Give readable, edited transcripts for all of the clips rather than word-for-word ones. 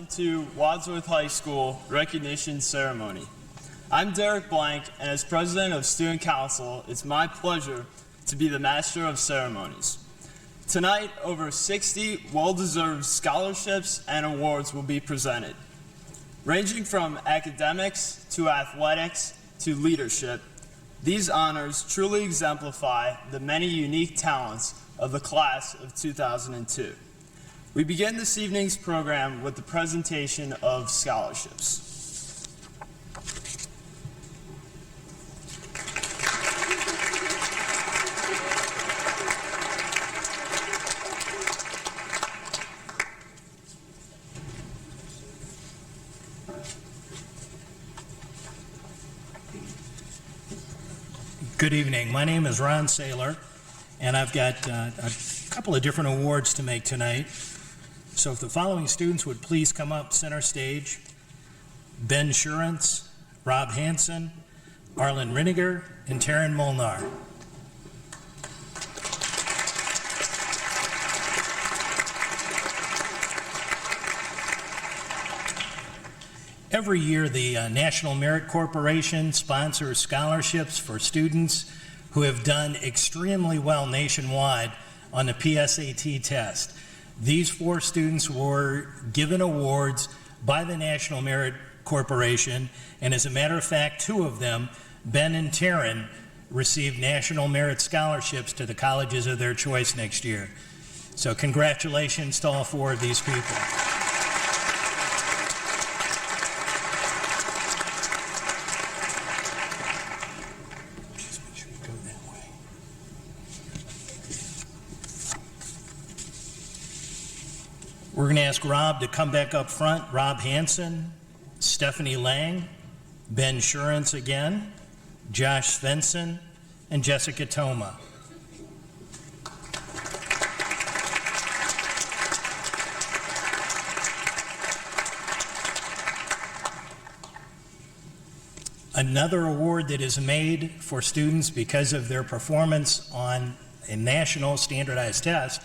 welcome to Wadsworth High School Recognition Ceremony. I'm Derek Blank, and as President of Student Council, it's my pleasure to be the Master of Ceremonies. Tonight, over 60 well-deserved scholarships and awards will be presented. Ranging from academics to athletics to leadership, these honors truly exemplify the many unique talents of the class of 2002. We begin this evening's program with the presentation of scholarships. Good evening. My name is Ron Saylor, and I've got a couple of different awards to make tonight. So if the following students would please come up center stage: Ben Shurance, Rob Hansen, Arlen Riniger, and Taryn Molnar. Every year, the National Merit Corporation sponsors scholarships for students who have done extremely well nationwide on the PSAT test. These 4 students were given awards by the National Merit Corporation, and as a matter of fact, 2 of them, Ben and Taryn, received National Merit Scholarships to the colleges of their choice next year. So congratulations to all 4 of these people. We're going to ask Rob to come back up front. Rob Hansen, Stephanie Lang, Ben Shurance again, Josh Svensson, and Jessica Toma. Another award that is made for students because of their performance on a national standardized test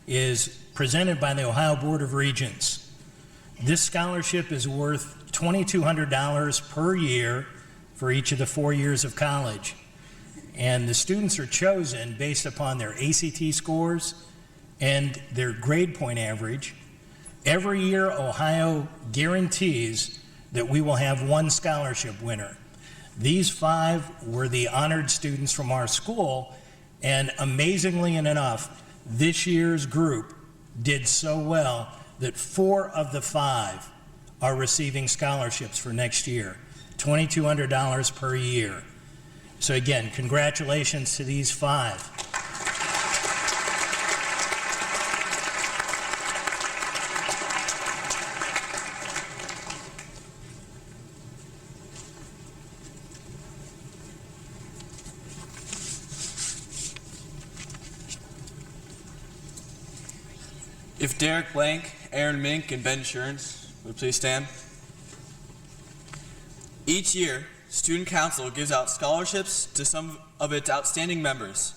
is presented by the Ohio Board of Regents. This scholarship is worth $2,200 per year for each of the 4 years of college. And the students are chosen based upon their ACT scores and their grade point average. Every year, Ohio guarantees that we will have 1 scholarship winner. These 5 were the honored students from our school, and amazingly enough, this year's group did so well that 4 of the 5 are receiving scholarships for next year, $2,200 per year. So again, congratulations to these 5. If Derek Blank, Aaron Mink, and Ben Shurance would please stand. Each year, Student Council gives out scholarships to some of its outstanding members.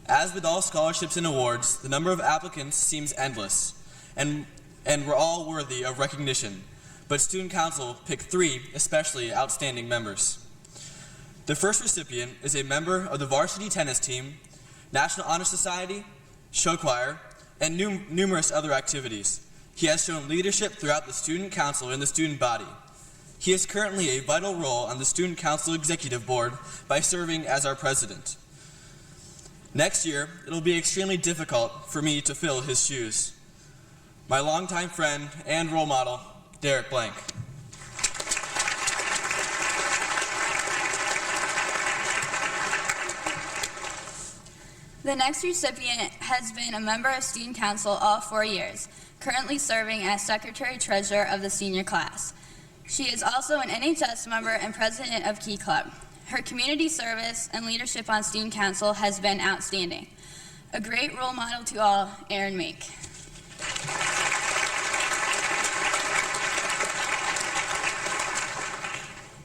As with all scholarships and awards, the number of applicants seems endless, and we're all worthy of recognition. But Student Council picked 3 especially outstanding members. The first recipient is a member of the varsity tennis team, National Honor Society, show choir, and numerous other activities. He has shown leadership throughout the Student Council and the student body. He is currently a vital role on the Student Council Executive Board by serving as our president. Next year, it'll be extremely difficult for me to fill his shoes. My longtime friend and role model, Derek Blank. The next recipient has been a member of Student Council all 4 years, currently serving as Secretary-Treasurer of the senior class. She is also an NHS member and president of Key Club. Her community service and leadership on Student Council has been outstanding. A great role model to all, Aaron Mink.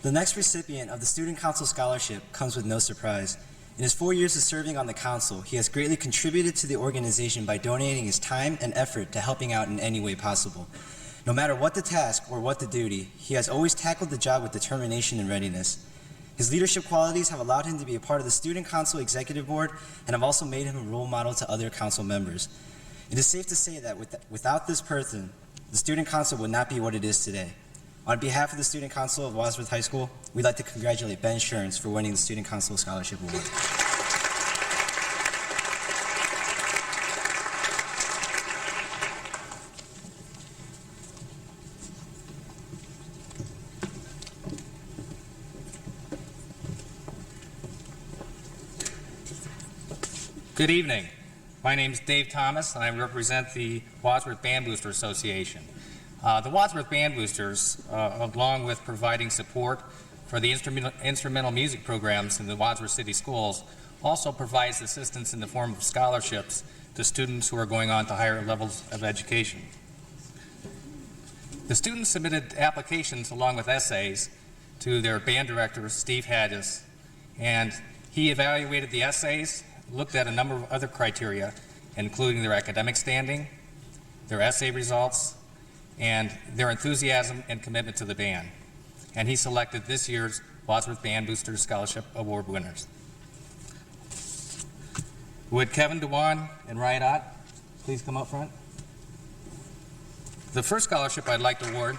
The next recipient of the Student Council Scholarship comes with no surprise. In his 4 years of serving on the council, he has greatly contributed to the organization by donating his time and effort to helping out in any way possible. No matter what the task or what the duty, he has always tackled the job with determination and readiness. His leadership qualities have allowed him to be a part of the Student Council Executive Board and have also made him a role model to other council members. It is safe to say that without this person, the Student Council would not be what it is today. On behalf of the Student Council of Wadsworth High School, we'd like to congratulate Ben Scherns for winning the Student Council Scholarship Award. Good evening. My name is Dave Thomas, and I represent the Wadsworth Band Booster Association. The Wadsworth Band Boosters, along with providing support for the instrumental music programs in the Wadsworth City Schools, also provides assistance in the form of scholarships to students who are going on to higher levels of education. The students submitted applications along with essays to their band director, Steve Hadges, and he evaluated the essays, looked at a number of other criteria, including their academic standing, their essay results, and their enthusiasm and commitment to the band. And he selected this year's Wadsworth Band Booster Scholarship Award winners. Would Kevin Dewan and Ryan Ott please come up front? The first scholarship I'd like to award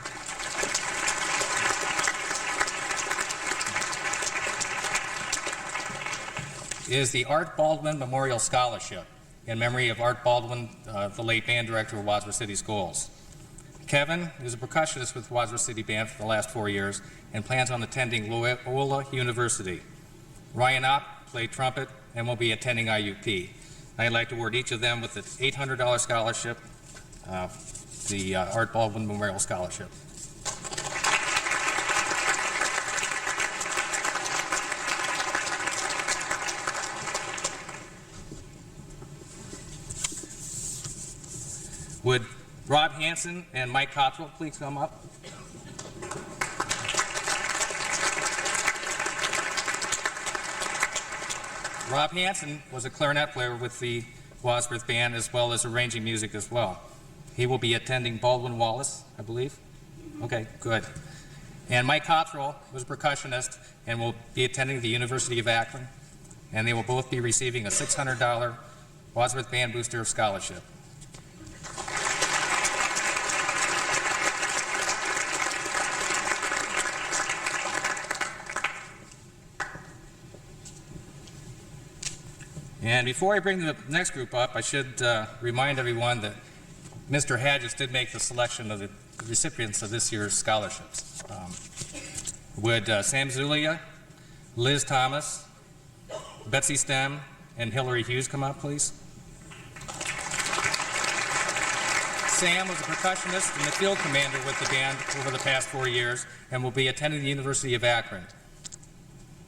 is the Art Baldwin Memorial Scholarship in memory of Art Baldwin, the late band director of Wadsworth City Schools. Kevin is a percussionist with Wadsworth City Band for the last 4 years and plans on attending Loyola University. Ryan Ott played trumpet and will be attending IUP. I'd like to award each of them with an $800 scholarship, the Art Baldwin Memorial Scholarship. Would Rob Hansen and Mike Cottrell please come up? Rob Hansen was a clarinet player with the Wadsworth Band as well as arranging music as well. He will be attending Baldwin Wallace, I believe. Okay, good. And Mike Cottrell was a percussionist and will be attending the University of Akron, and they will both be receiving a $600 Wadsworth Band Booster Scholarship. And before I bring the next group up, I should remind everyone that Mr. Hadges did make the selection of the recipients of this year's scholarships. Would Sam Zulia, Liz Thomas, Betsy Stem, and Hillary Hughes come up, please? Sam was a percussionist and the field commander with the band over the past 4 years and will be attending the University of Akron.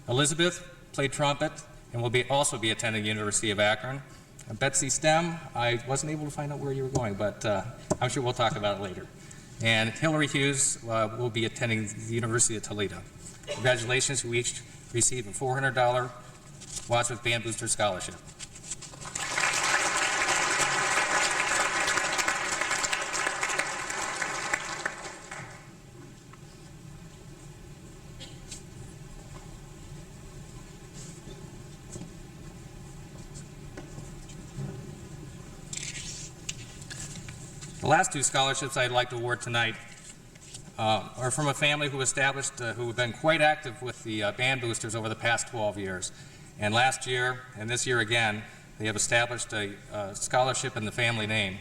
Elizabeth played trumpet and will also be attending the University of Akron. Betsy Stem, I wasn't able to find out where you were going, but I'm sure we'll talk about it later. And Hillary Hughes will be attending the University of Toledo. Congratulations, who each received a $400 Wadsworth Band Booster Scholarship. The last two scholarships I'd like to award tonight are from a family who have been quite active with the band boosters over the past 12 years. And last year, and this year again, they have established a scholarship in the family name.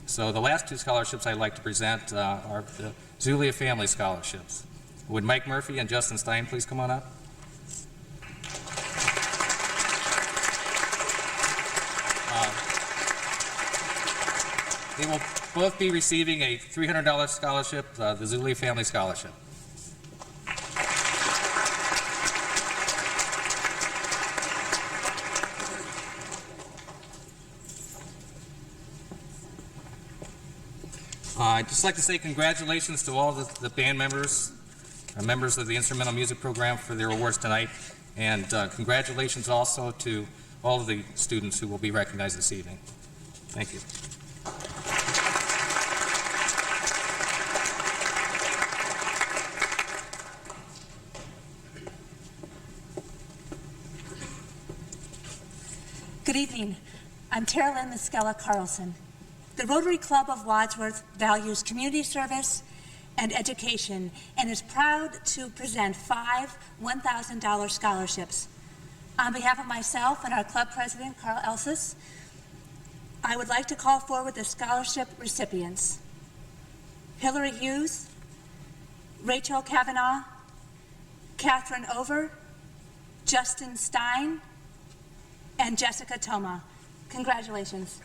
So the last two scholarships I'd like to present are the Zulia Family Scholarships. Would Mike Murphy and Justin Stein please come on up? They will both be receiving a $300 scholarship, the Zulia Family Scholarship. I'd just like to say congratulations to all the band members, members of the instrumental music program for their awards tonight, and congratulations also to all of the students who will be recognized this evening. Thank you. Good evening. I'm Tara Lynn Muscella Carlson. The Rotary Club of Wadsworth values community service and education and is proud to present 5 $1,000 scholarships. On behalf of myself and our club president, Carl Elsis, I would like to call forward the scholarship recipients: Hillary Hughes, Rachel Kavanaugh, Catherine Over, Justin Stein, and Jessica Toma. Congratulations.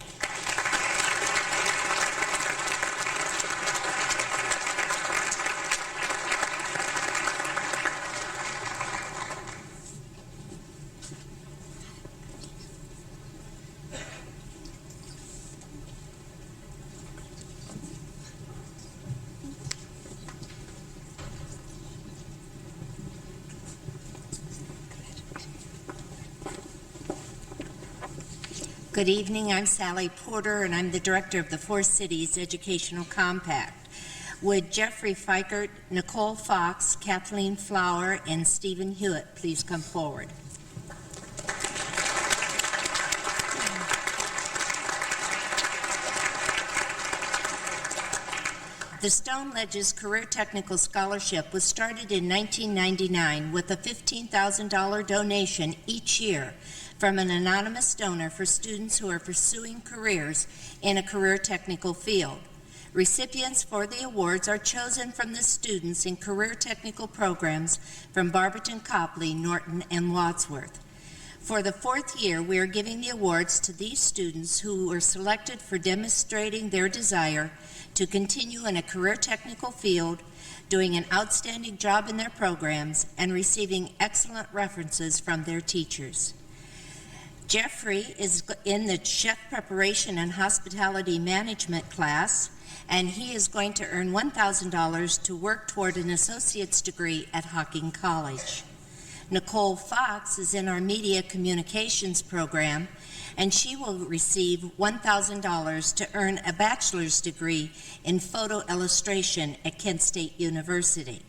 Good evening. I'm Sally Porter, and I'm the director of the Four Cities Educational Compact. Would Jeffrey Fikert, Nicole Fox, Kathleen Flower, and Stephen Hewitt please come forward? The Stone Ledges Career Technical Scholarship was started in 1999 with a $15,000 donation each year from an anonymous donor for students who are pursuing careers in a career technical field. Recipients for the awards are chosen from the students in career technical programs from Barberton, Copley, Norton, and Wadsworth. For the 4th year, we are giving the awards to these students who were selected for demonstrating their desire to continue in a career technical field, doing an outstanding job in their programs, and receiving excellent references from their teachers. Jeffrey is in the chef preparation and hospitality management class, and he is going to earn $1,000 to work toward an associate's degree at Hocking College. Nicole Fox is in our media communications program, and she will receive $1,000 to earn a bachelor's degree in photo illustration at Kent State University.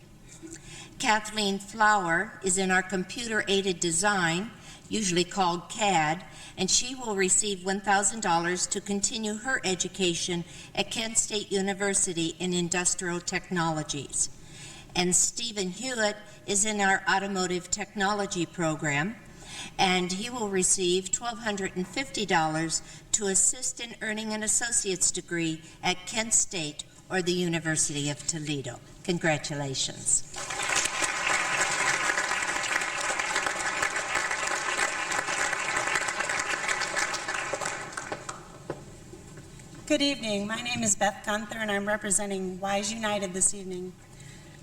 Kathleen Flower is in our computer-aided design, usually called CAD, and she will receive $1,000 to continue her education at Kent State University in industrial technologies. And Stephen Hewitt is in our automotive technology program, and he will receive $1,250 to assist in earning an associate's degree at Kent State or the University of Toledo. Congratulations. Good evening. My name is Beth Gunther, and I'm representing Wise United this evening.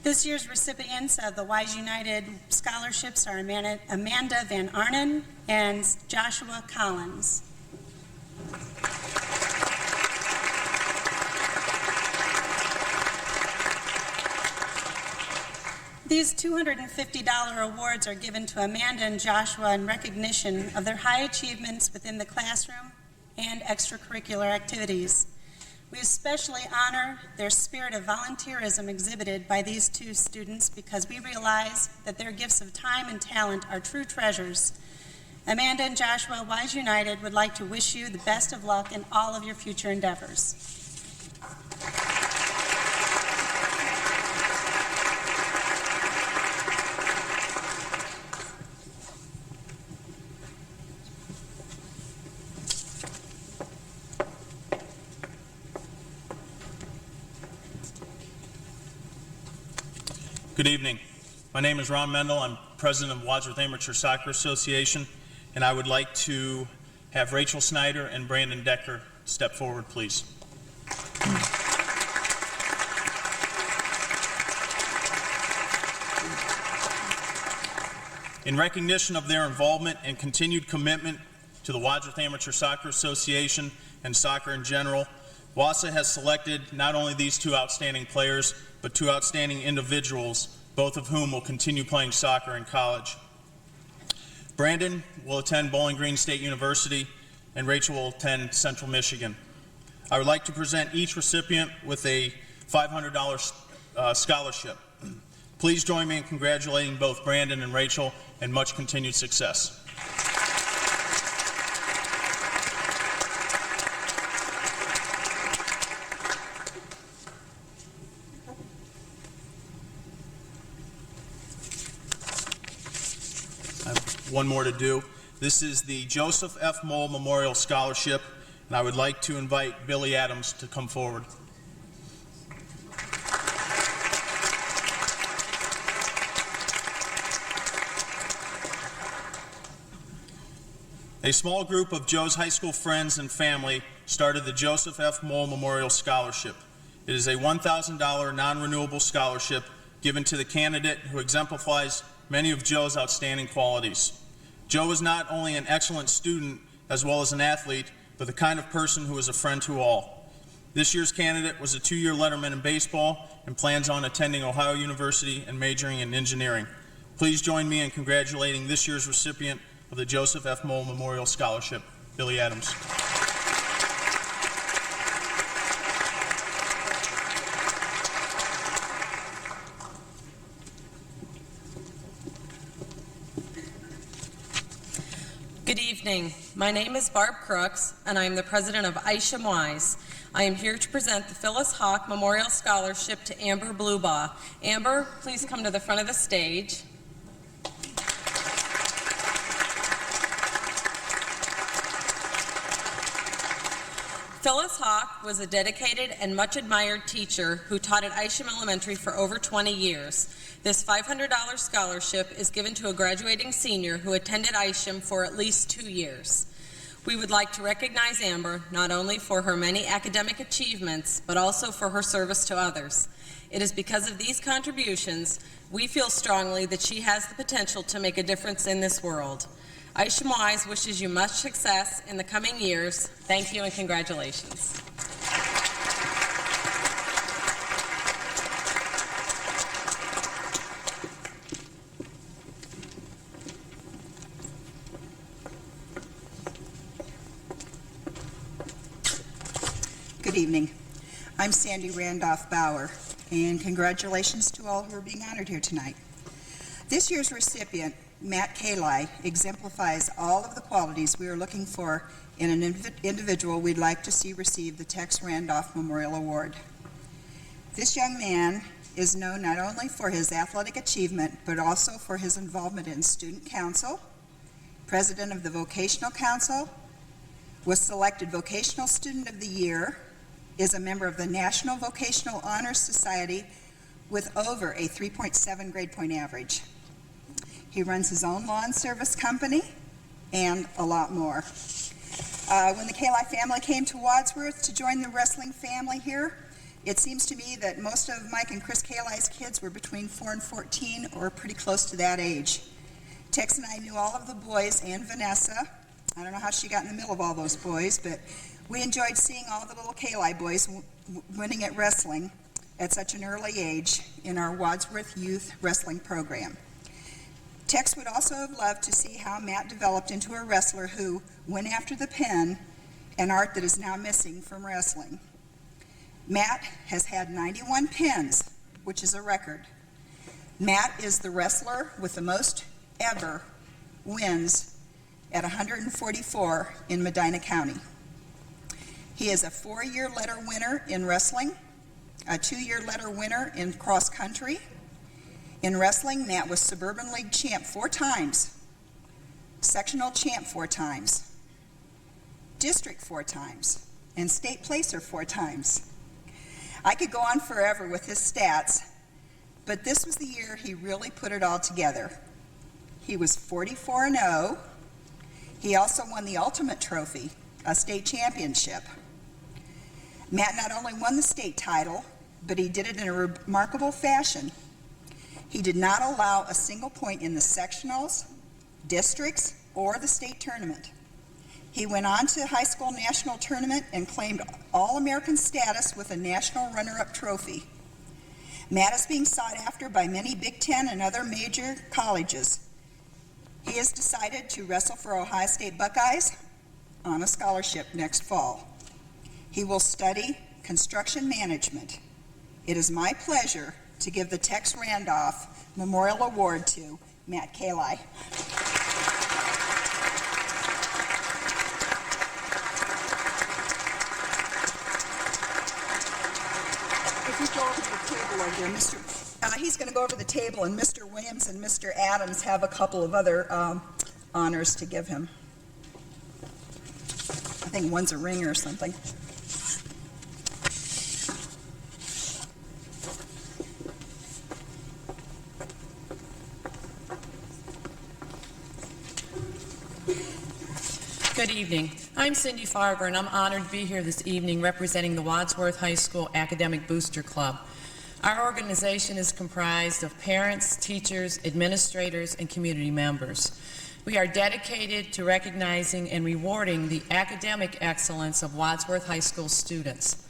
This year's recipients of the Wise United scholarships are Amanda Van Arnen and Joshua Collins. These $250 awards are given to Amanda and Joshua in recognition of their high achievements within the classroom and extracurricular activities. We especially honor their spirit of volunteerism exhibited by these two students because we realize that their gifts of time and talent are true treasures. Amanda and Joshua, Wise United would like to wish you the best of luck in all of your future endeavors. Good evening. My name is Ron Mendel. I'm president of Wadsworth Amateur Soccer Association, and I would like to have Rachel Snyder and Brandon Decker step forward, please. In recognition of their involvement and continued commitment to the Wadsworth Amateur Soccer Association and soccer in general, WASA has selected not only these two outstanding players, but two outstanding individuals, both of whom will continue playing soccer in college. Brandon will attend Bowling Green State University, and Rachel will attend Central Michigan. I would like to present each recipient with a $500 scholarship. Please join me in congratulating both Brandon and Rachel, and much continued success. one more to do. This is the Joseph F. Mole Memorial Scholarship, and I would like to invite Billy Adams to come forward. A small group of Joe's high school friends and family started the Joseph F. Mole Memorial Scholarship. It is a $1,000 non-renewable scholarship given to the candidate who exemplifies many of Joe's outstanding qualities. Joe is not only an excellent student as well as an athlete, but the kind of person who is a friend to all. This year's candidate was a 2-year letterman in baseball and plans on attending Ohio University and majoring in engineering. Please join me in congratulating this year's recipient of the Joseph F. Mole Memorial Scholarship, Billy Adams. Good evening. My name is Barb Crooks, and I am the president of Isham Wise. I am here to present the Phyllis Hawk Memorial Scholarship to Amber Bluebaugh. Amber, please come to the front of the stage. Phyllis Hawk was a dedicated and much admired teacher who taught at Isham Elementary for over 20 years. This $500 scholarship is given to a graduating senior who attended Isham for at least 2 years. We would like to recognize Amber not only for her many academic achievements, but also for her service to others. It is because of these contributions we feel strongly that she has the potential to make a difference in this world. Isham Wise wishes you much success in the coming years. Thank you and congratulations. Good evening. I'm Sandy Randolph Bauer, and congratulations to all who are being honored here tonight. This year's recipient, Matt Kali, exemplifies all of the qualities we are looking for in an individual we'd like to see receive the Tex Randolph Memorial Award. This young man is known not only for his athletic achievement, but also for his involvement in student council, president of the Vocational Council, was selected Vocational Student of the Year, is a member of the National Vocational Honor Society with over a 3.7 grade point average. He runs his own lawn service company and a lot more. When the Kali family came to Wadsworth to join the wrestling family here, it seems to me that most of Mike and Chris Kali's kids were between 4 and 14 or pretty close to that age. Tex and I knew all of the boys and Vanessa. I don't know how she got in the middle of all those boys, but we enjoyed seeing all the little Kali boys winning at wrestling at such an early age in our Wadsworth Youth Wrestling Program. Tex would also have loved to see how Matt developed into a wrestler who went after the pen, an art that is now missing from wrestling. Matt has had 91 pins, which is a record. Matt is the wrestler with the most ever wins at 144 in Medina County. He is a 4-year letter winner in wrestling, a 2-year letter winner in cross country. In wrestling, Matt was Suburban League champ 4 times, sectional champ 4 times, district 4 times, and state placer 4 times. I could go on forever with his stats, but this was the year he really put it all together. He was 44-0. He also won the Ultimate Trophy, a state championship. Matt not only won the state title, but he did it in a remarkable fashion. He did not allow a single point in the sectionals, districts, or the state tournament. He went on to the high school national tournament and claimed All-American status with a national runner-up trophy. Matt is being sought after by many Big Ten and other major colleges. He has decided to wrestle for Ohio State Buckeyes on a scholarship next fall. He will study construction management. It is my pleasure to give the Tex Randolph Memorial Award to Matt Kali. If you go over to the table over there, he's going to go over the table, and Mr. Williams and Mr. Adams have a couple of other honors to give him. I think one's a ring or something. Good evening. I'm Cindy Farber, and I'm honored to be here this evening representing the Wadsworth High School Academic Booster Club. Our organization is comprised of parents, teachers, administrators, and community members. We are dedicated to recognizing and rewarding the academic excellence of Wadsworth High School students.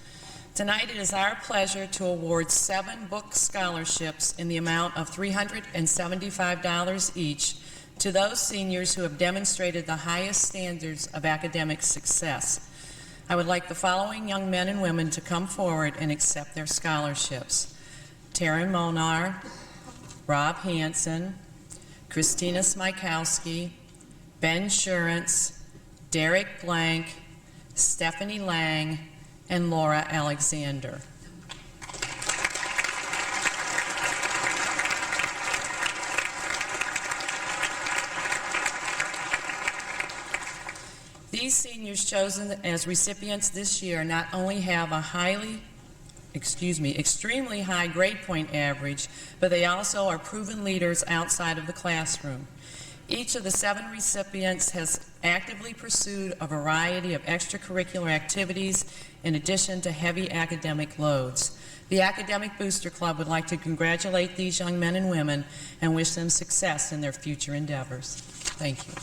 Tonight it is our pleasure to award 7 book scholarships in the amount of $375 each to those seniors who have demonstrated the highest standards of academic success. I would like the following young men and women to come forward and accept their scholarships: Taryn Molnar, Rob Hansen, Christina Smykowski, Ben Shurance, Derek Blank, Stephanie Lang, and Laura Alexander. These seniors chosen as recipients this year not only have a extremely high grade point average, but they also are proven leaders outside of the classroom. Each of the 7 recipients has actively pursued a variety of extracurricular activities in addition to heavy academic loads. The Academic Booster Club would like to congratulate these young men and women and wish them success in their future endeavors. Thank you.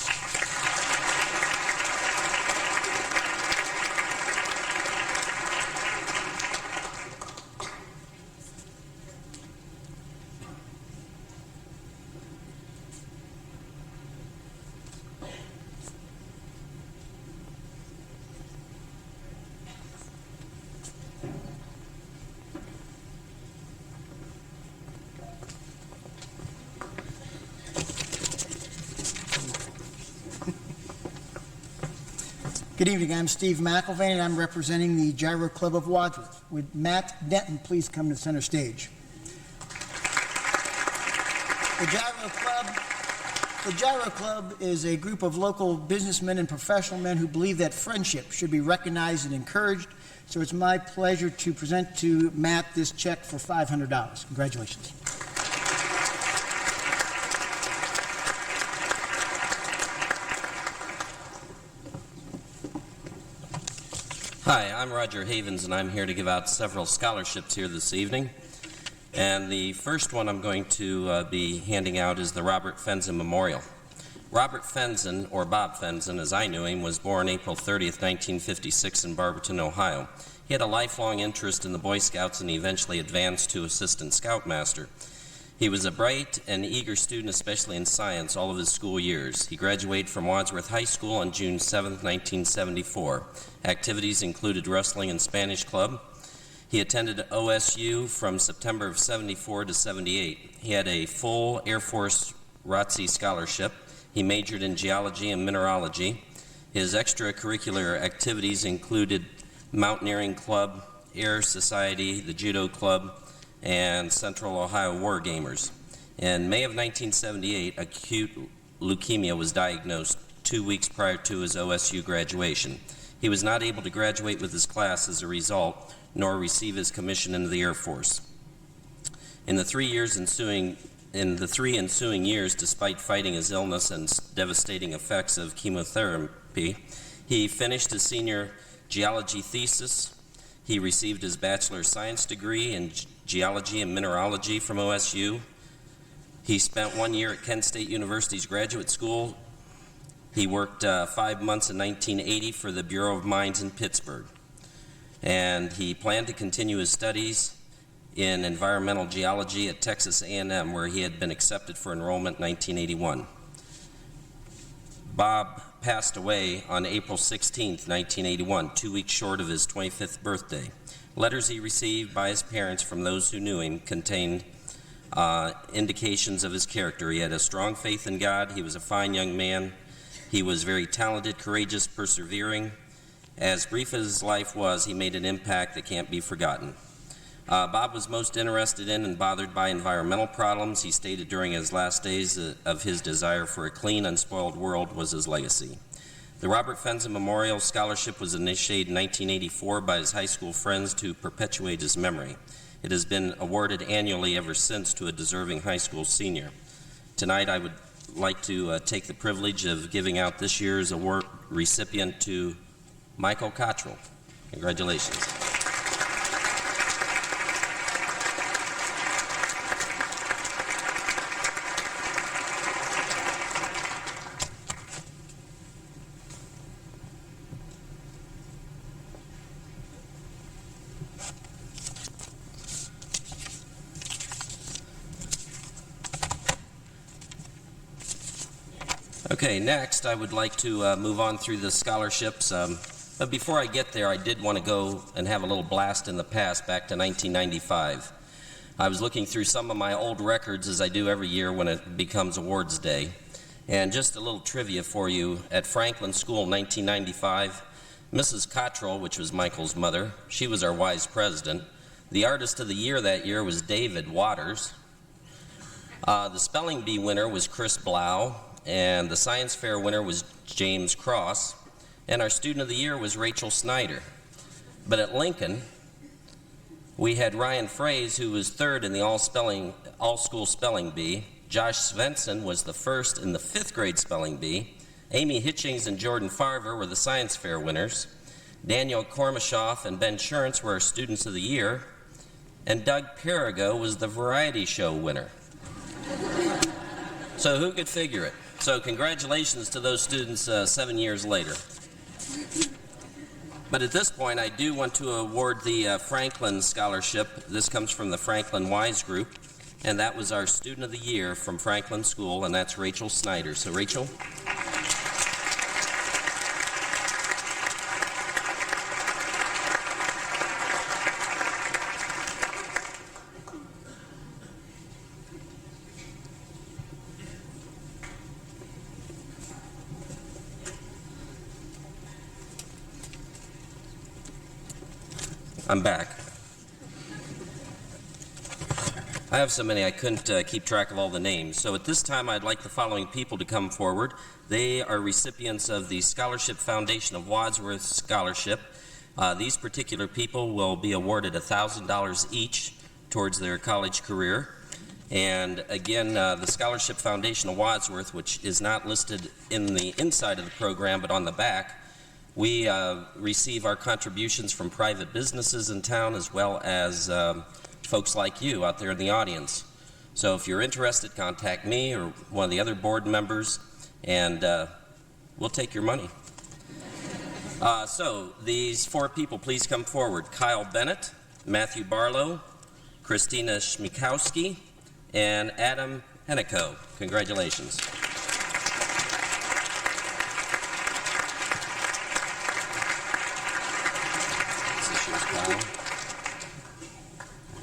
Good evening. I'm Steve McIlvain, and I'm representing the Gyro Club of Wadsworth. Would Matt Denton please come to center stage? The Gyro Club is a group of local businessmen and professional men who believe that friendship should be recognized and encouraged. So it's my pleasure to present to Matt this check for $500. Congratulations. Hi, I'm Roger Havens, and I'm here to give out several scholarships here this evening. And the first one I'm going to be handing out is the Robert Fenzen Memorial. Robert Fenzen, or Bob Fenzen as I knew him, was born April 30th, 1956 in Barberton, Ohio. He had a lifelong interest in the Boy Scouts and he eventually advanced to Assistant Scoutmaster. He was a bright and eager student, especially in science, all of his school years. He graduated from Wadsworth High School on June 7, 1974. Activities included wrestling and Spanish club. He attended OSU from September of 74 to 78. He had a full Air Force ROTC scholarship. He majored in geology and mineralogy. His extracurricular activities included Mountaineering Club, Air Society, the Judo Club, and Central Ohio War Gamers. In May of 1978, acute leukemia was diagnosed 2 weeks prior to his OSU graduation. He was not able to graduate with his class as a result, nor receive his commission into the Air Force. In the 3 ensuing years, despite fighting his illness and devastating effects of chemotherapy, he finished his senior geology thesis. He received his bachelor's science degree in geology and mineralogy from OSU. He spent 1 year at Kent State University's graduate school. He worked 5 months in 1980 for the Bureau of Mines in Pittsburgh. And he planned to continue his studies in environmental geology at Texas A&M, where he had been accepted for enrollment in 1981. Bob passed away on April 16, 1981, 2 weeks short of his 25th birthday. Letters he received by his parents from those who knew him contained indications of his character. He had a strong faith in God. He was a fine young man. He was very talented, courageous, persevering. As brief as his life was, he made an impact that can't be forgotten. Bob was most interested in and bothered by environmental problems. He stated during his last days of his desire for a clean, unspoiled world was his legacy. The Robert Fenton Memorial Scholarship was initiated in 1984 by his high school friends to perpetuate his memory. It has been awarded annually ever since to a deserving high school senior. Tonight, I would like to take the privilege of giving out this year's award recipient to Michael Cottrell. Congratulations. Okay, next I would like to move on through the scholarships. But before I get there, I did want to go and have a little blast in the past, back to 1995. I was looking through some of my old records, as I do every year when it becomes awards day. And just a little trivia for you. At Franklin School in 1995, Mrs. Cottrell, which was Michael's mother, she was our wise president. The artist of the year that year was David Waters. The spelling bee winner was Chris Blau. And the science fair winner was James Cross, and our student of the year was Rachel Snyder. But at Lincoln, we had Ryan Fraze, who was third in the all-school spelling bee. Josh Svensson was the first in the 5th grade spelling bee. Amy Hitchings and Jordan Farver were the science fair winners. Daniel Kormashoff and Ben Schurz were our students of the year. And Doug Perigo was the variety show winner. So who could figure it? So congratulations to those students 7 years later. But at this point, I do want to award the Franklin Scholarship. This comes from the Franklin Wise Group, and that was our student of the year from Franklin School, and that's Rachel Snyder. So Rachel. I'm back. I have so many I couldn't keep track of all the names. So at this time, I'd like the following people to come forward. They are recipients of the Scholarship Foundation of Wadsworth Scholarship. These particular people will be awarded $1,000 each towards their college career. And again, the Scholarship Foundation of Wadsworth, which is not listed in the inside of the program, but on the back, we receive our contributions from private businesses in town, as well as folks like you out there in the audience. So if you're interested, contact me or one of the other board members, and we'll take your money. So these 4 people, please come forward. Kyle Bennett, Matthew Barlow, Christina Schmikowski, and Adam Hennico. Congratulations.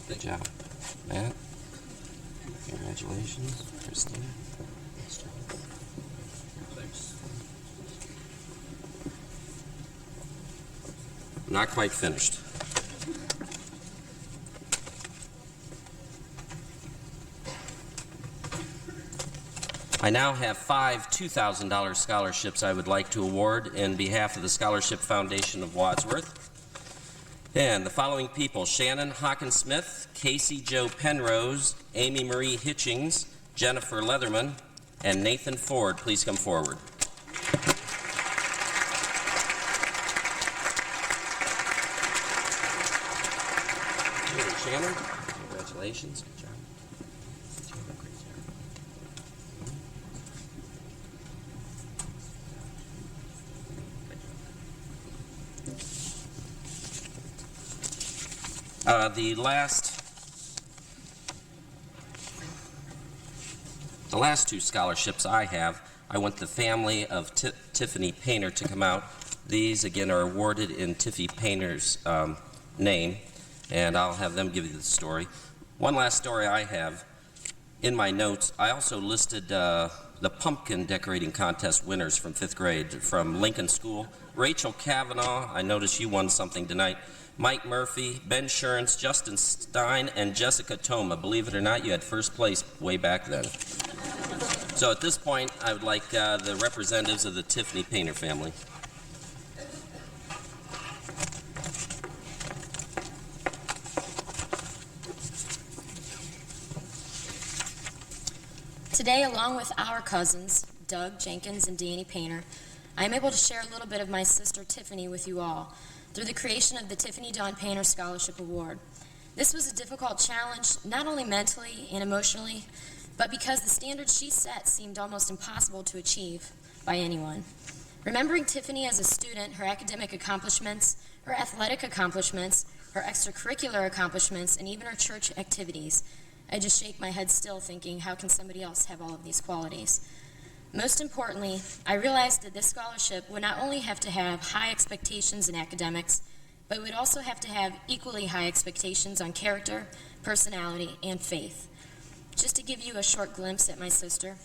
Good job. Matt, congratulations. Christine. Thanks. Not quite finished. I now have 5 $2,000 scholarships I would like to award in behalf of the Scholarship Foundation of Wadsworth. And the following people: Shannon Hawkins-Smith, Casey Joe Penrose, Amy Marie Hitchings, Jennifer Leatherman, and Nathan Ford. Please come forward. Hey, Shannon, congratulations. Good job. The last 2 scholarships I have, I want the family of Tiffany Painter to come out. These, again, are awarded in Tiffany Painter's name, and I'll have them give you the story. One last story I have in my notes, I also listed the pumpkin decorating contest winners from 5th grade from Lincoln School. Rachel Kavanaugh, I noticed you won something tonight. Mike Murphy, Ben Scherns, Justin Stein, and Jessica Toma. Believe it or not, you had first place way back then. So at this point, I would like the representatives of the Tiffany Painter family. Today, along with our cousins, Doug Jenkins and Danny Painter, I am able to share a little bit of my sister Tiffany with you all through the creation of the Tiffany Dawn Painter Scholarship Award. This was a difficult challenge, not only mentally and emotionally, but because the standards she set seemed almost impossible to achieve by anyone. Remembering Tiffany as a student, her academic accomplishments, her athletic accomplishments, her extracurricular accomplishments, and even her church activities, I just shake my head still thinking, how can somebody else have all of these qualities? Most importantly, I realized that this scholarship would not only have to have high expectations in academics, but would also have to have equally high expectations on character, personality, and faith. Just to give you a short glimpse at my sister,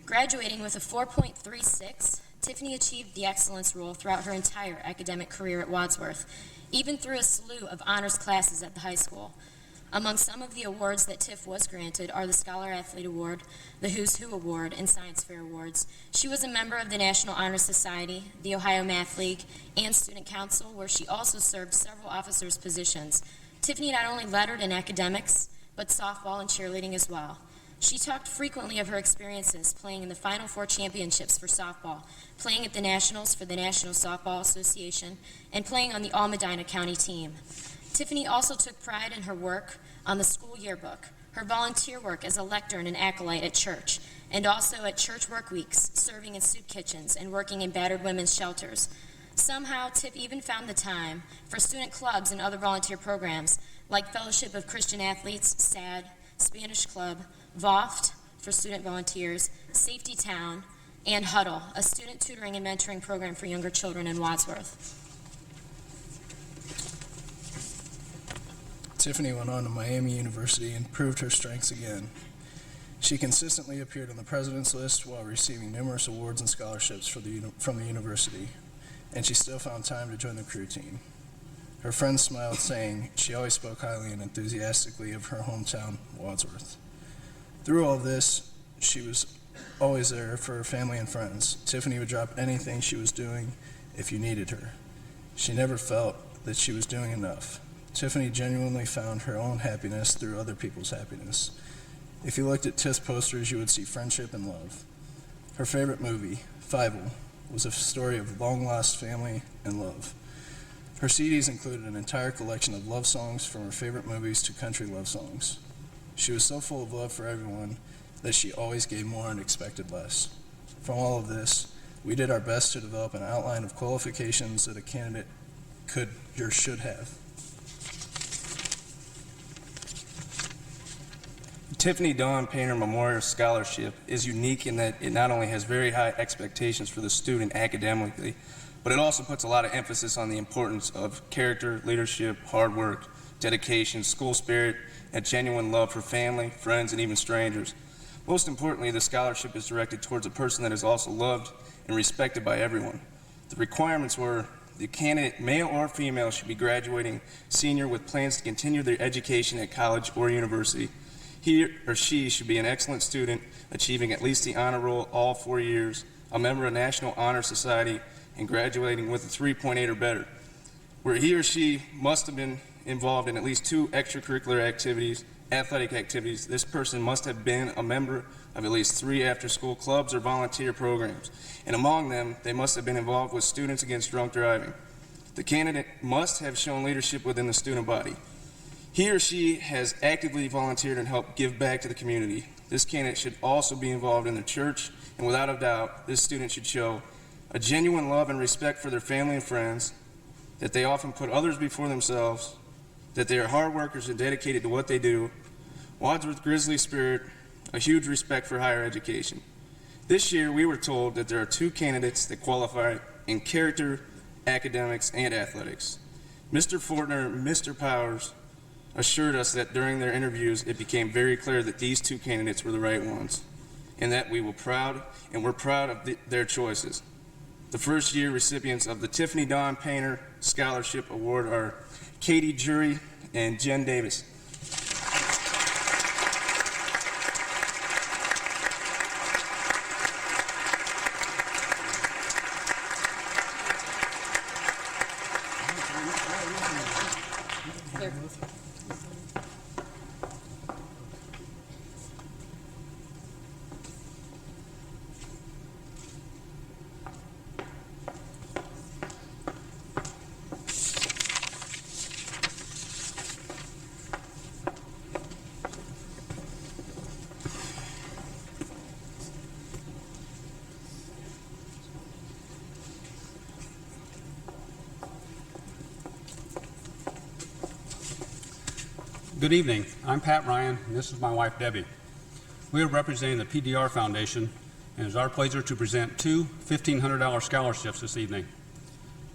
graduating with a 4.36, Tiffany achieved the excellence rule throughout her entire academic career at Wadsworth, even through a slew of honors classes at the high school. Among some of the awards that Tiff was granted are the Scholar Athlete Award, the Who's Who Award, and Science Fair Awards. She was a member of the National Honor Society, the Ohio Math League, and Student Council, where she also served several officers' positions. Tiffany not only lettered in academics, but softball and cheerleading as well. She talked frequently of her experiences playing in the Final Four championships for softball, playing at the Nationals for the National Softball Association, and playing on the All-Medina County team. Tiffany also took pride in her work on the school yearbook, her volunteer work as a lectern and acolyte at church, and also at church work weeks, serving in soup kitchens and working in battered women's shelters. Somehow, Tiff even found the time for student clubs and other volunteer programs like Fellowship of Christian Athletes, SAD, Spanish Club, VOFT for student volunteers, Safety Town, and Huddle, a student tutoring and mentoring program for younger children in Wadsworth. Tiffany went on to Miami University and proved her strengths again. She consistently appeared on the president's list while receiving numerous awards and scholarships from the university, and she still found time to join the crew team. Her friends smiled, saying she always spoke highly and enthusiastically of her hometown, Wadsworth. Through all of this, she was always there for her family and friends. Tiffany would drop anything she was doing if you needed her. She never felt that she was doing enough. Tiffany genuinely found her own happiness through other people's happiness. If you looked at Tiff's posters, you would see friendship and love. Her favorite movie, Fievel, was a story of long-lost family and love. Her CDs included an entire collection of love songs from her favorite movies to country love songs. She was so full of love for everyone that she always gave more and expected less. From all of this, we did our best to develop an outline of qualifications that a candidate could or should have. Tiffany Dawn Painter Memorial Scholarship is unique in that it not only has very high expectations for the student academically, but it also puts a lot of emphasis on the importance of character, leadership, hard work, dedication, school spirit, and genuine love for family, friends, and even strangers. Most importantly, the scholarship is directed towards a person that is also loved and respected by everyone. The requirements were the candidate, male or female, should be graduating senior with plans to continue their education at college or university. He or she should be an excellent student, achieving at least the honor roll all 4 years, a member of National Honor Society, and graduating with a 3.8 or better. Where he or she must have been involved in at least 2 extracurricular activities, athletic activities. This person must have been a member of at least 3 after-school clubs or volunteer programs, and among them, they must have been involved with Students Against Drunk Driving. The candidate must have shown leadership within the student body. He or she has actively volunteered and helped give back to the community. This candidate should also be involved in the church, and without a doubt, this student should show a genuine love and respect for their family and friends, that they often put others before themselves, that they are hard workers and dedicated to what they do, Wadsworth Grizzly spirit, a huge respect for higher education. This year, we were told that there are 2 candidates that qualify in character, academics, and athletics. Mr. Fortner and Mr. Powers assured us that during their interviews, it became very clear that these 2 candidates were the right ones, and that we're proud of their choices. The first-year recipients of the Tiffany Dawn Painter Scholarship Award are Katie Jury and Jen Davis. Good evening. I'm Pat Ryan, and this is my wife, Debbie. We are representing the PDR Foundation, and it is our pleasure to present two $1,500 scholarships this evening.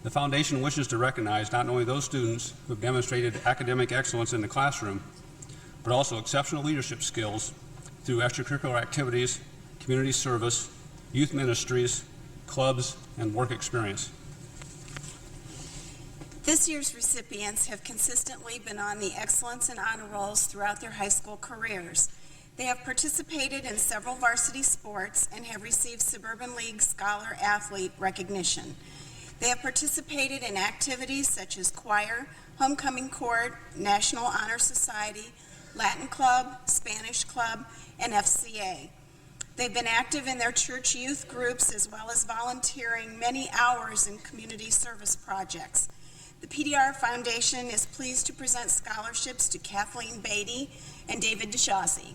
The foundation wishes to recognize not only those students who have demonstrated academic excellence in the classroom, but also exceptional leadership skills through extracurricular activities, community service, youth ministries, clubs, and work experience. This year's recipients have consistently been on the excellence and honor rolls throughout their high school careers. They have participated in several varsity sports and have received Suburban League Scholar Athlete recognition. They have participated in activities such as choir, homecoming court, National Honor Society, Latin Club, Spanish Club, and FCA. They've been active in their church youth groups as well as volunteering many hours in community service projects. The PDR Foundation is pleased to present scholarships to Kathleen Beatty and David DeShazi.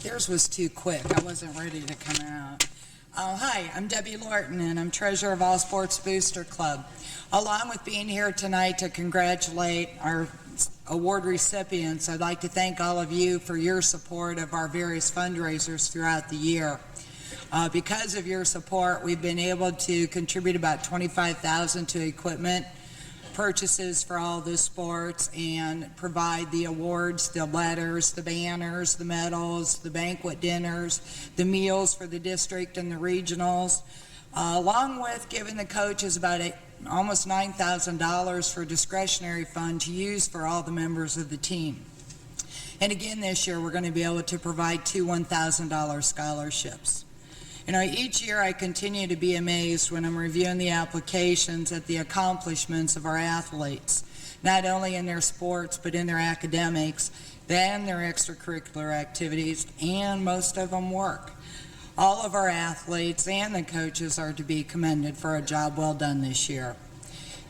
Yours was too quick. I wasn't ready to come out. Hi, I'm Debbie Lorton, and I'm treasurer of All Sports Booster Club. Along with being here tonight to congratulate our award recipients, I'd like to thank all of you for your support of our various fundraisers throughout the year. Because of your support, we've been able to contribute about $25,000 to equipment purchases for all the sports and provide the awards, the letters, the banners, the medals, the banquet dinners, the meals for the district and the regionals, along with giving the coaches about almost $9,000 for discretionary fund to use for all the members of the team. And again this year we're going to be able to provide two $1,000 scholarships. You know, each year I continue to be amazed when I'm reviewing the applications at the accomplishments of our athletes, not only in their sports, but in their academics, then their extracurricular activities, and most of them work. All of our athletes and the coaches are to be commended for a job well done this year.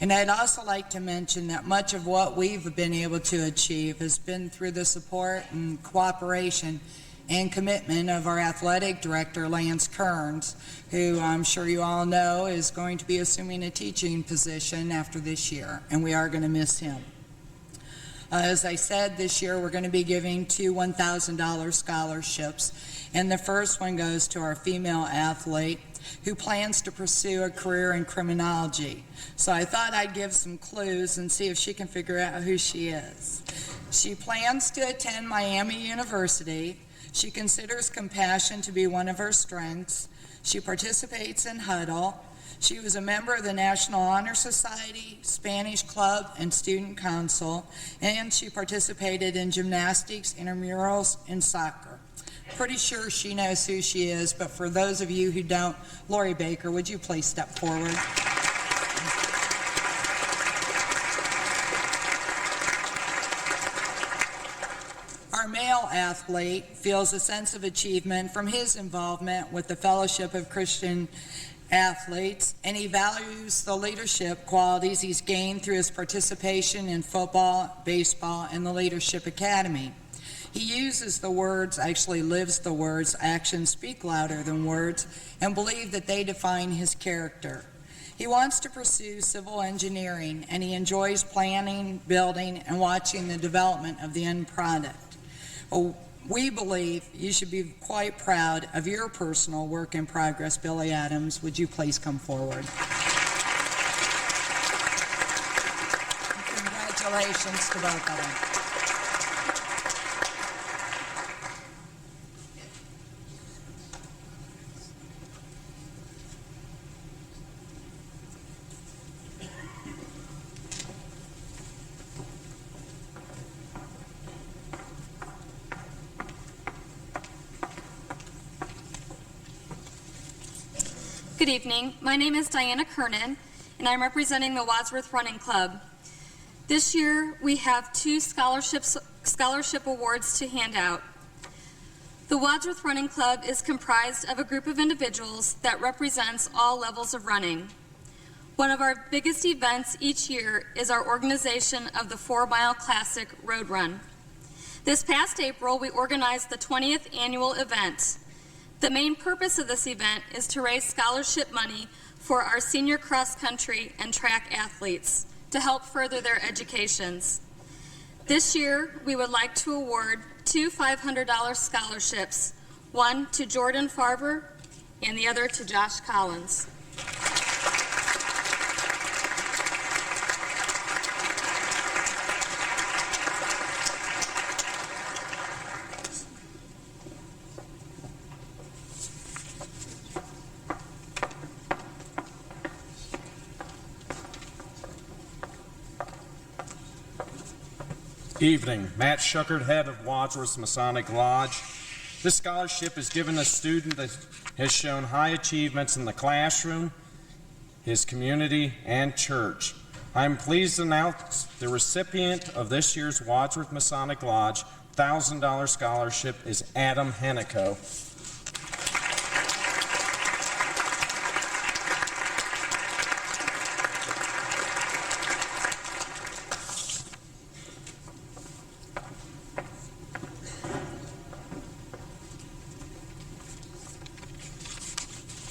And I'd also like to mention that much of what we've been able to achieve has been through the support and cooperation and commitment of our athletic director, Lance Kearns, who I'm sure you all know is going to be assuming a teaching position after this year, and we are going to miss him. As I said, this year we're going to be giving two $1,000 scholarships, and the first one goes to our female athlete who plans to pursue a career in criminology. So I thought I'd give some clues and see if she can figure out who she is. She plans to attend Miami University. She considers compassion to be one of her strengths. She participates in Huddle. She was a member of the National Honor Society, Spanish Club, and Student Council, and she participated in gymnastics, intramurals, and soccer. Pretty sure she knows who she is, but for those of you who don't, Lori Baker, would you please step forward? Our male athlete feels a sense of achievement from his involvement with the Fellowship of Christian Athletes, and he values the leadership qualities he's gained through his participation in football, baseball, and the Leadership Academy. He uses the words, actually lives the words, actions speak louder than words, and believes that they define his character. He wants to pursue civil engineering, and he enjoys planning, building, and watching the development of the end product. Well, we believe you should be quite proud of your personal work in progress, Billy Adams. Would you please come forward? Congratulations to both of them. Good evening. My name is Diana Kernan, and I'm representing the Wadsworth Running Club. This year, we have 2 scholarship awards to hand out. The Wadsworth Running Club is comprised of a group of individuals that represents all levels of running. One of our biggest events each year is our organization of the 4-mile classic road run. This past April, we organized the 20th annual event. The main purpose of this event is to raise scholarship money for our senior cross-country and track athletes to help further their educations. This year, we would like to award 2 $500 scholarships, one to Jordan Farber and the other to Josh Collins. Evening. Matt Shuckert, head of Wadsworth Masonic Lodge. This scholarship is given a student that has shown high achievements in the classroom, his community, and church. I am pleased to announce the recipient of this year's Wadsworth Masonic Lodge $1,000 scholarship is Adam Hennico.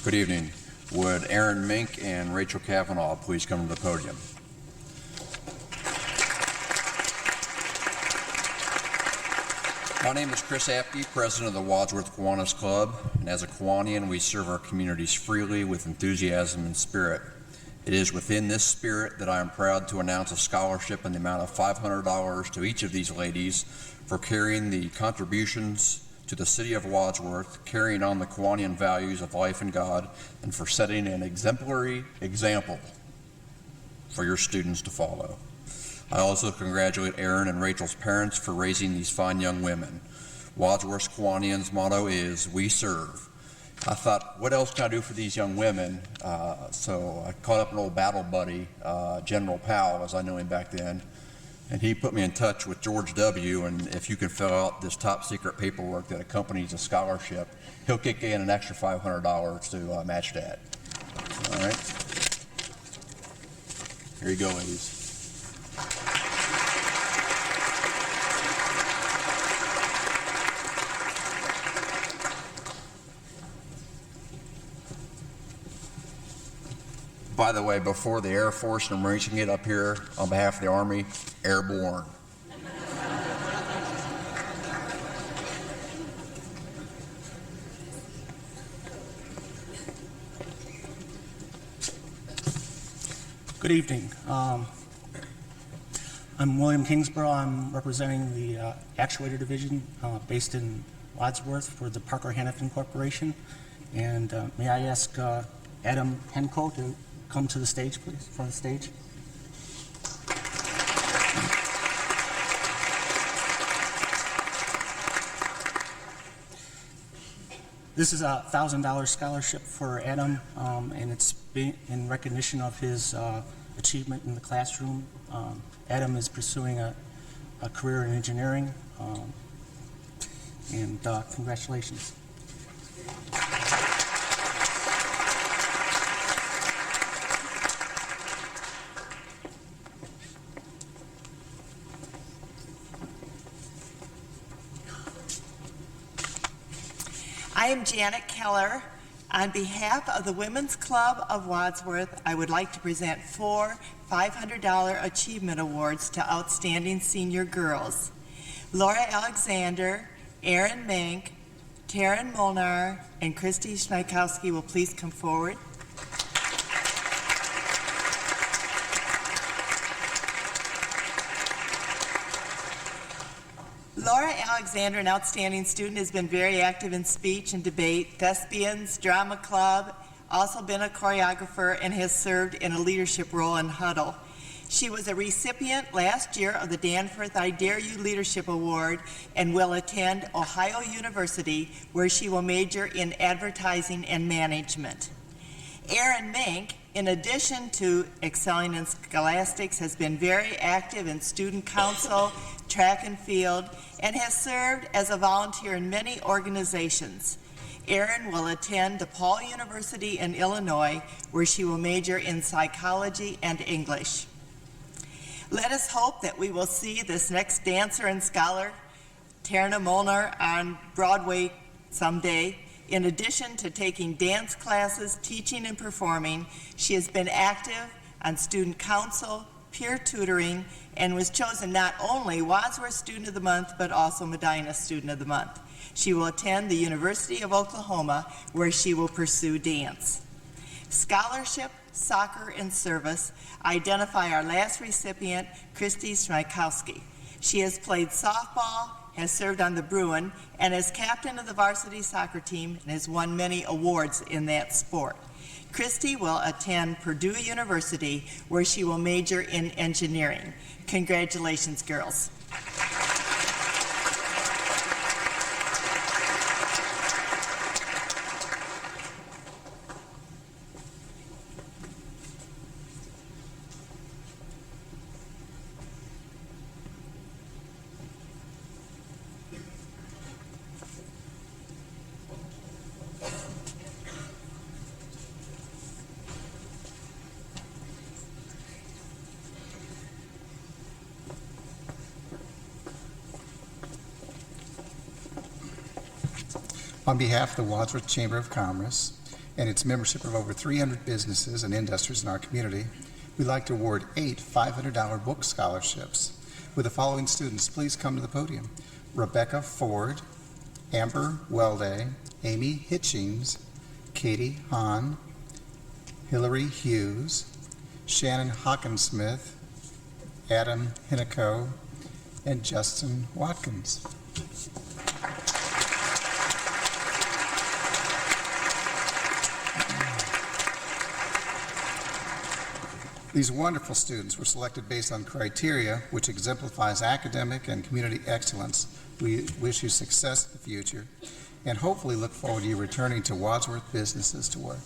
Good evening. Would Aaron Mink and Rachel Kavanaugh please come to the podium? My name is Chris Apke, president of the Wadsworth Kiwanis Club, and as a Kiwanian, we serve our communities freely with enthusiasm and spirit. It is within this spirit that I am proud to announce a scholarship in the amount of $500 to each of these ladies for carrying the contributions to the City of Wadsworth, carrying on the Kiwanian values of life and God, and for setting an exemplary example for your students to follow. I also congratulate Aaron and Rachel's parents for raising these fine young women. Wadsworth Kiwanian's motto is, "We serve." I thought, what else can I do for these young women? So I caught up an old battle buddy, General Powell, as I knew him back then, and he put me in touch with George W., and if you can fill out this top secret paperwork that accompanies a scholarship, he'll kick in an extra $500 to match that. All right? Here you go, ladies. By the way, before the Air Force and Marines can get up here, on behalf of the Army, airborne. Good evening. I'm William Kingsborough. I'm representing the Actuator Division based in Wadsworth for the Parker Hannafin Corporation. And may I ask Adam Henco to come to the stage, please, front of the stage. This is a $1,000 scholarship for Adam, and it's in recognition of his achievement in the classroom. Adam is pursuing a career in engineering, and congratulations. I am Janet Keller. On behalf of the Women's Club of Wadsworth, I would like to present 4 $500 Achievement Awards to outstanding senior girls. Laura Alexander, Erin Mank, Taryn Molnar, and Christy Schneikowski will please come forward. Laura Alexander, an outstanding student, has been very active in speech and debate, thespians, drama club, also been a choreographer, and has served in a leadership role in Huddle. She was a recipient last year of the Danforth I Dare You Leadership Award and will attend Ohio University, where she will major in advertising and management. Erin Mank, in addition to excelling in scholastics, has been very active in student council, track and field, and has served as a volunteer in many organizations. Erin will attend DePaul University in Illinois, where she will major in psychology and English. Let us hope that we will see this next dancer and scholar, Taryn Molnar, on Broadway someday. In addition to taking dance classes, teaching, and performing, she has been active on student council, peer tutoring, and was chosen not only Wadsworth Student of the Month, but also Medina Student of the Month. She will attend the University of Oklahoma, where she will pursue dance. Scholarship, soccer, and service identify our last recipient, Christy Schneikowski. She has played softball, has served on the Bruin, and is captain of the varsity soccer team and has won many awards in that sport. Christy will attend Purdue University, where she will major in engineering. Congratulations, girls. On behalf of the Wadsworth Chamber of Commerce and its membership of over 300 businesses and industries in our community, we'd like to award 8 $500 book scholarships. With the following students, please come to the podium. Rebecca Ford, Amber Welday, Amy Hitchings, Katie Hahn, Hillary Hughes, Shannon Hockensmith, Adam Hinico, and Justin Watkins. These wonderful students were selected based on criteria which exemplifies academic and community excellence. We wish you success in the future and hopefully look forward to you returning to Wadsworth businesses to work.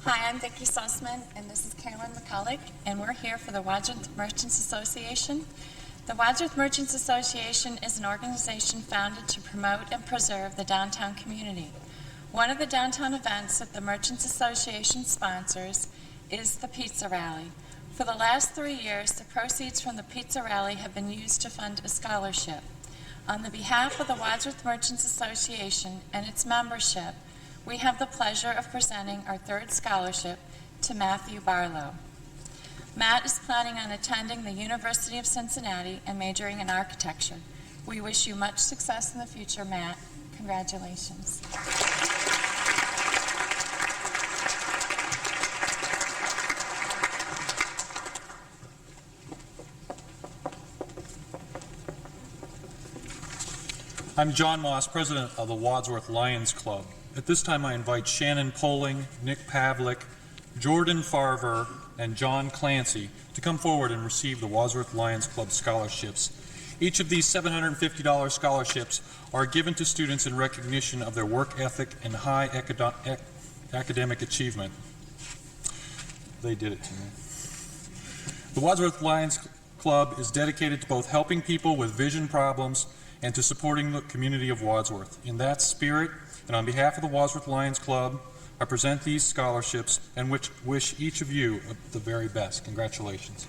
Hi, I'm Vicki Sussman, and this is Carolyn McCulloch, and we're here for the Wadsworth Merchants Association. The Wadsworth Merchants Association is an organization founded to promote and preserve the downtown community. One of the downtown events that the Merchants Association sponsors is the Pizza Rally. For the last 3 years, the proceeds from the Pizza Rally have been used to fund a scholarship. On the behalf of the Wadsworth Merchants Association and its membership, we have the pleasure of presenting our 3rd scholarship to Matthew Barlow. Matt is planning on attending the University of Cincinnati and majoring in architecture. We wish you much success in the future, Matt. Congratulations. I'm John Moss, president of the Wadsworth Lions Club. At this time, I invite Shannon Poling, Nick Pavlik, Jordan Farver, and John Clancy to come forward and receive the Wadsworth Lions Club scholarships. Each of these $750 scholarships are given to students in recognition of their work ethic and high academic achievement. They did it to me. The Wadsworth Lions Club is dedicated to both helping people with vision problems and to supporting the community of Wadsworth. In that spirit, and on behalf of the Wadsworth Lions Club, I present these scholarships and wish each of you the very best. Congratulations.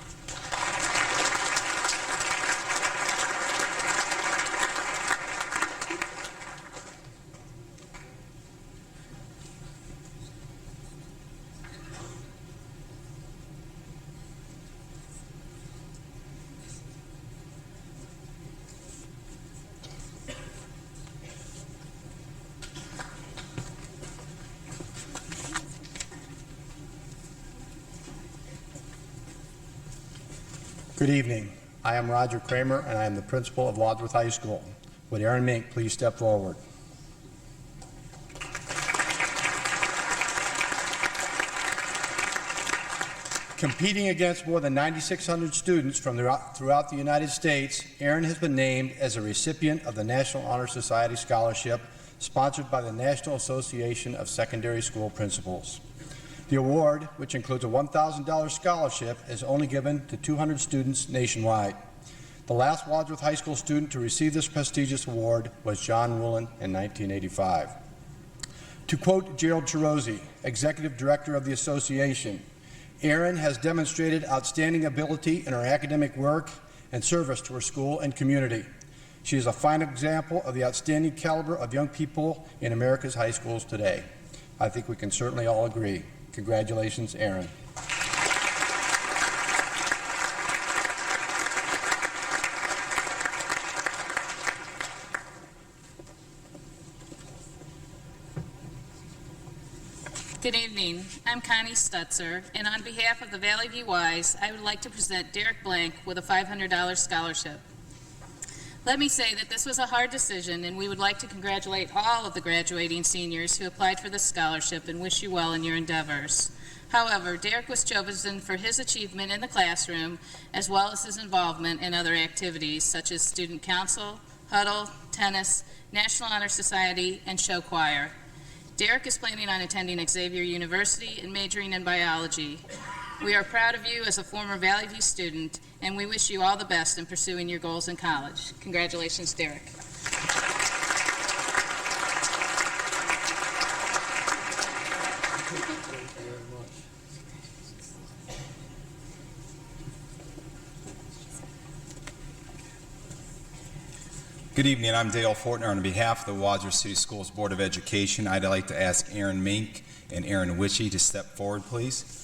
Good evening. I am Roger Kramer, and I am the principal of Wadsworth High School. Would Aaron Mink please step forward? Competing against more than 9,600 students from throughout the United States, Aaron has been named as a recipient of the National Honor Society Scholarship, sponsored by the National Association of Secondary School Principals. The award, which includes a $1,000 scholarship, is only given to 200 students nationwide. The last Wadsworth High School student to receive this prestigious award was John Woolen in 1985. To quote Gerald Chirozzi, Executive Director of the Association, Erin has demonstrated outstanding ability in her academic work and service to her school and community. She is a fine example of the outstanding caliber of young people in America's high schools today. I think we can certainly all agree. Congratulations, Aaron. Good evening. I'm Connie Stutzer, and on behalf of the Valley View Y's, I would like to present Derek Blank with a $500 scholarship. Let me say that this was a hard decision, and we would like to congratulate all of the graduating seniors who applied for this scholarship and wish you well in your endeavors. However, Derek was chosen for his achievement in the classroom, as well as his involvement in other activities such as student council, huddle, tennis, National Honor Society, and show choir. Derek is planning on attending Xavier University and majoring in biology. We are proud of you as a former Valley View student, and we wish you all the best in pursuing your goals in college. Congratulations, Derek. Good evening. I'm Dale Fortner. On behalf of the Wadsworth City Schools Board of Education, I'd like to ask Aaron Mink and Aaron Witchy to step forward, please.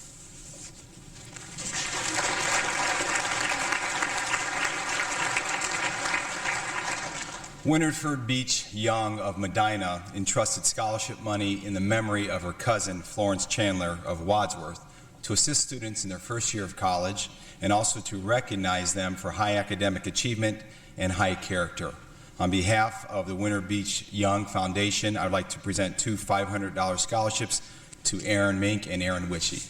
Winterford Beach Young of Medina entrusted scholarship money in the memory of her cousin, Florence Chandler of Wadsworth, to assist students in their first year of college and also to recognize them for high academic achievement and high character. On behalf of the Winter Beach Young Foundation, I'd like to present two $500 scholarships to Aaron Mink and Aaron Witchy.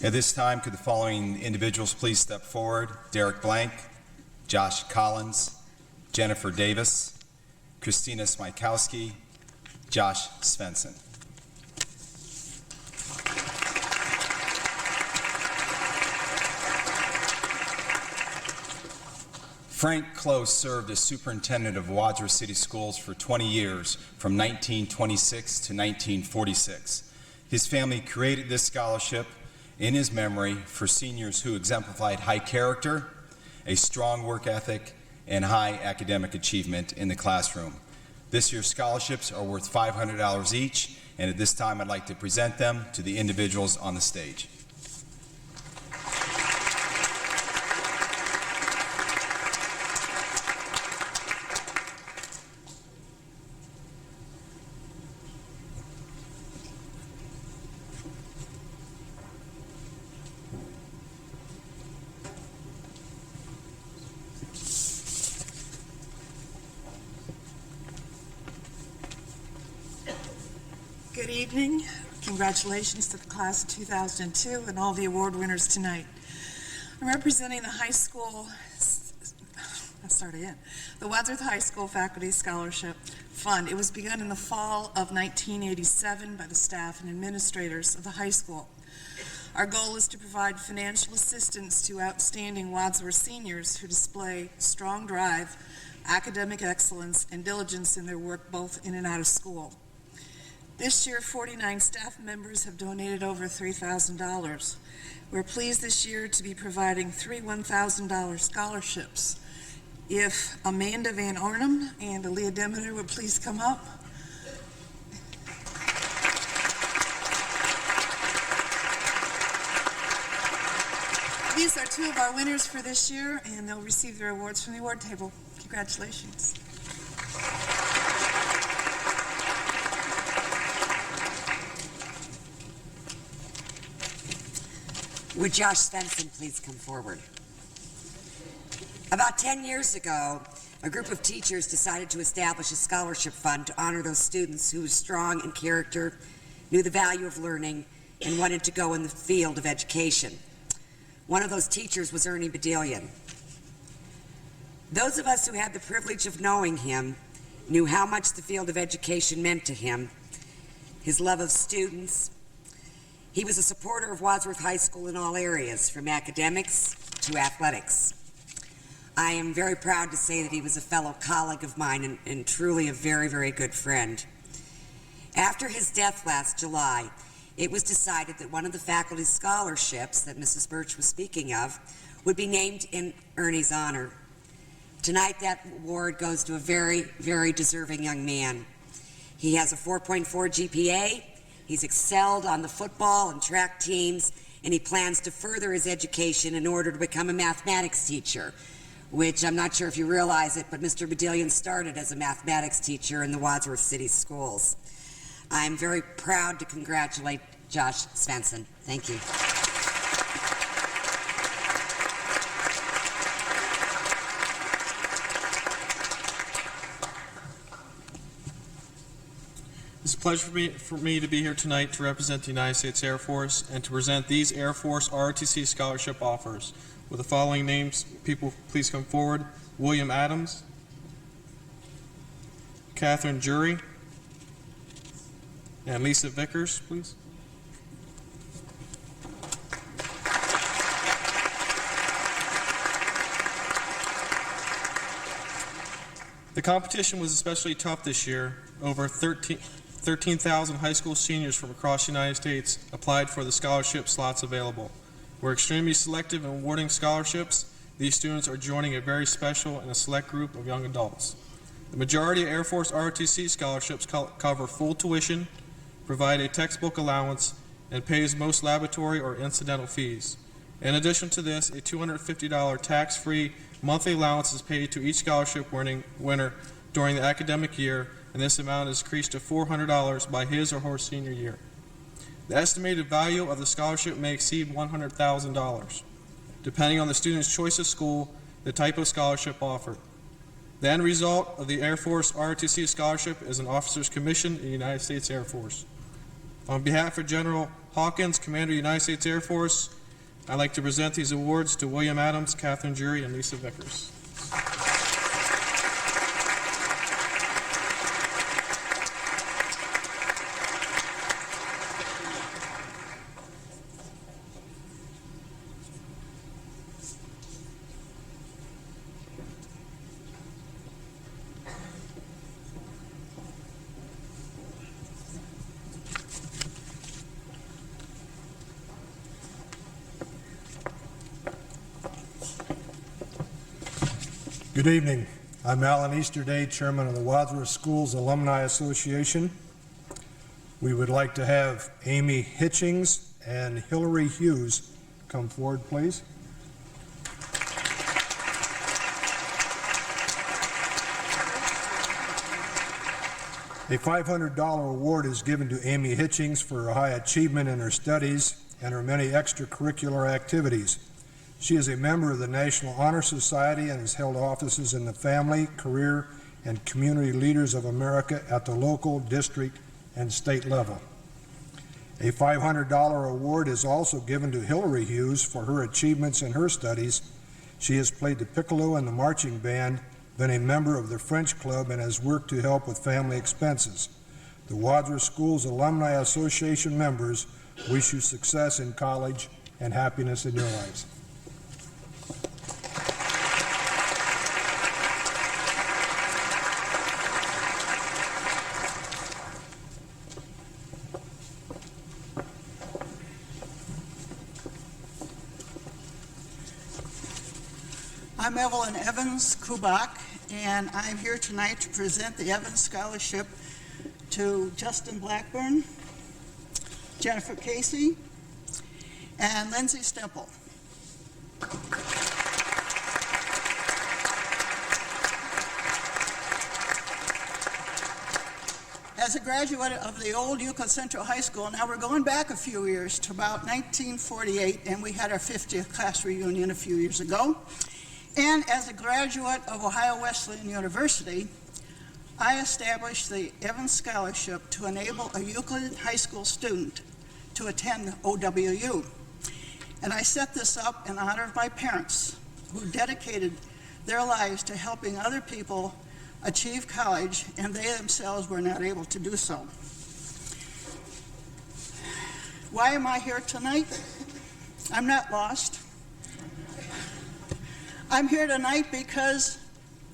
At this time, could the following individuals please step forward? Derek Blank, Josh Collins, Jennifer Davis, Christina Smykowski, Josh Svensson. Frank Close served as superintendent of Wadsworth City Schools for 20 years, from 1926 to 1946. His family created this scholarship in his memory for seniors who exemplified high character, a strong work ethic, and high academic achievement in the classroom. This year's scholarships are worth $500 each, and at this time I'd like to present them to the individuals on the stage. Good evening. Congratulations to the class of 2002 and all the award winners tonight. I'm representing the high school, the Wadsworth High School Faculty Scholarship Fund. It was begun in the fall of 1987 by the staff and administrators of the high school. Our goal is to provide financial assistance to outstanding Wadsworth seniors who display strong drive, academic excellence, and diligence in their work both in and out of school. This year, 49 staff members have donated over $3,000. We're pleased this year to be providing 3 $1,000 scholarships. If Amanda Van Ornum and Aaliyah Demeter would please come up. These are two of our winners for this year, and they'll receive their awards from the award table. Congratulations. Would Josh Svensson please come forward? About 10 years ago, a group of teachers decided to establish a scholarship fund to honor those students who were strong in character, knew the value of learning, and wanted to go in the field of education. One of those teachers was Ernie Bedelian. Those of us who had the privilege of knowing him knew how much the field of education meant to him, his love of students. He was a supporter of Wadsworth High School in all areas, from academics to athletics. I am very proud to say that he was a fellow colleague of mine and truly a very, very good friend. After his death last July, it was decided that one of the faculty scholarships that Mrs. Birch was speaking of would be named in Ernie's honor. Tonight, that award goes to a very, very deserving young man. He has a 4.4 GPA, he's excelled on the football and track teams, and he plans to further his education in order to become a mathematics teacher, which I'm not sure if you realize it, but Mr. Bedelian started as a mathematics teacher in the Wadsworth City Schools. I'm very proud to congratulate Josh Svensson. Thank you. It's a pleasure for me to be here tonight to represent the United States Air Force and to present these Air Force ROTC scholarship offers. With the following names, people please come forward. William Adams, Catherine Jury, and Lisa Vickers, please. The competition was especially tough this year. Over 13,000 high school seniors from across the United States applied for the scholarship slots available. We're extremely selective in awarding scholarships. These students are joining a very special and a select group of young adults. The majority of Air Force ROTC scholarships cover full tuition, provide a textbook allowance, and pays most laboratory or incidental fees. In addition to this, a $250 tax-free monthly allowance is paid to each scholarship winner during the academic year, and this amount is increased to $400 by his or her senior year. The estimated value of the scholarship may exceed $100,000, depending on the student's choice of school, the type of scholarship offered. The end result of the Air Force ROTC scholarship is an officer's commission in the United States Air Force. On behalf of General Hawkins, Commander of the United States Air Force, I'd like to present these awards to William Adams, Catherine Jury, and Lisa Vickers. Good evening. I'm Alan Easterday, Chairman of the Wadsworth Schools Alumni Association. We would like to have Amy Hitchings and Hillary Hughes come forward, please. A $500 award is given to Amy Hitchings for her high achievement in her studies and her many extracurricular activities. She is a member of the National Honor Society and has held offices in the Family, Career, and Community Leaders of America at the local, district, and state level. A $500 award is also given to Hillary Hughes for her achievements in her studies. She has played the piccolo in the marching band, been a member of the French club, and has worked to help with family expenses. The Wadsworth Schools Alumni Association members wish you success in college and happiness in your lives. I'm Evelyn Evans Kubak, and I'm here tonight to present the Evans Scholarship to Justin Blackburn, Jennifer Casey, and Lindsay Stemple. As a graduate of the old Euclid Central High School, now we're going back a few years to about 1948, and we had our 50th class reunion a few years ago. And as a graduate of Ohio Wesleyan University, I established the Evans Scholarship to enable a Euclid High School student to attend OWU. And I set this up in honor of my parents, who dedicated their lives to helping other people achieve college, and they themselves were not able to do so. Why am I here tonight? I'm not lost. I'm here tonight because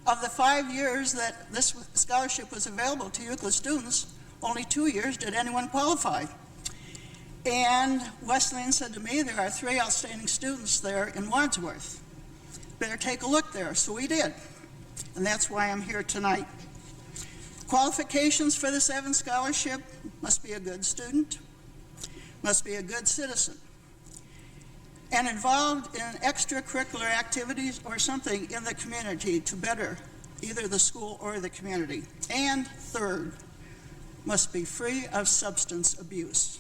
of the 5 years that this scholarship was available to Euclid students, only 2 years did anyone qualify. And Wesleyan said to me, there are 3 outstanding students there in Wadsworth. Better take a look there. So we did. And that's why I'm here tonight. Qualifications for this Evans Scholarship: must be a good student, must be a good citizen, and involved in extracurricular activities or something in the community to better either the school or the community. And third, must be free of substance abuse.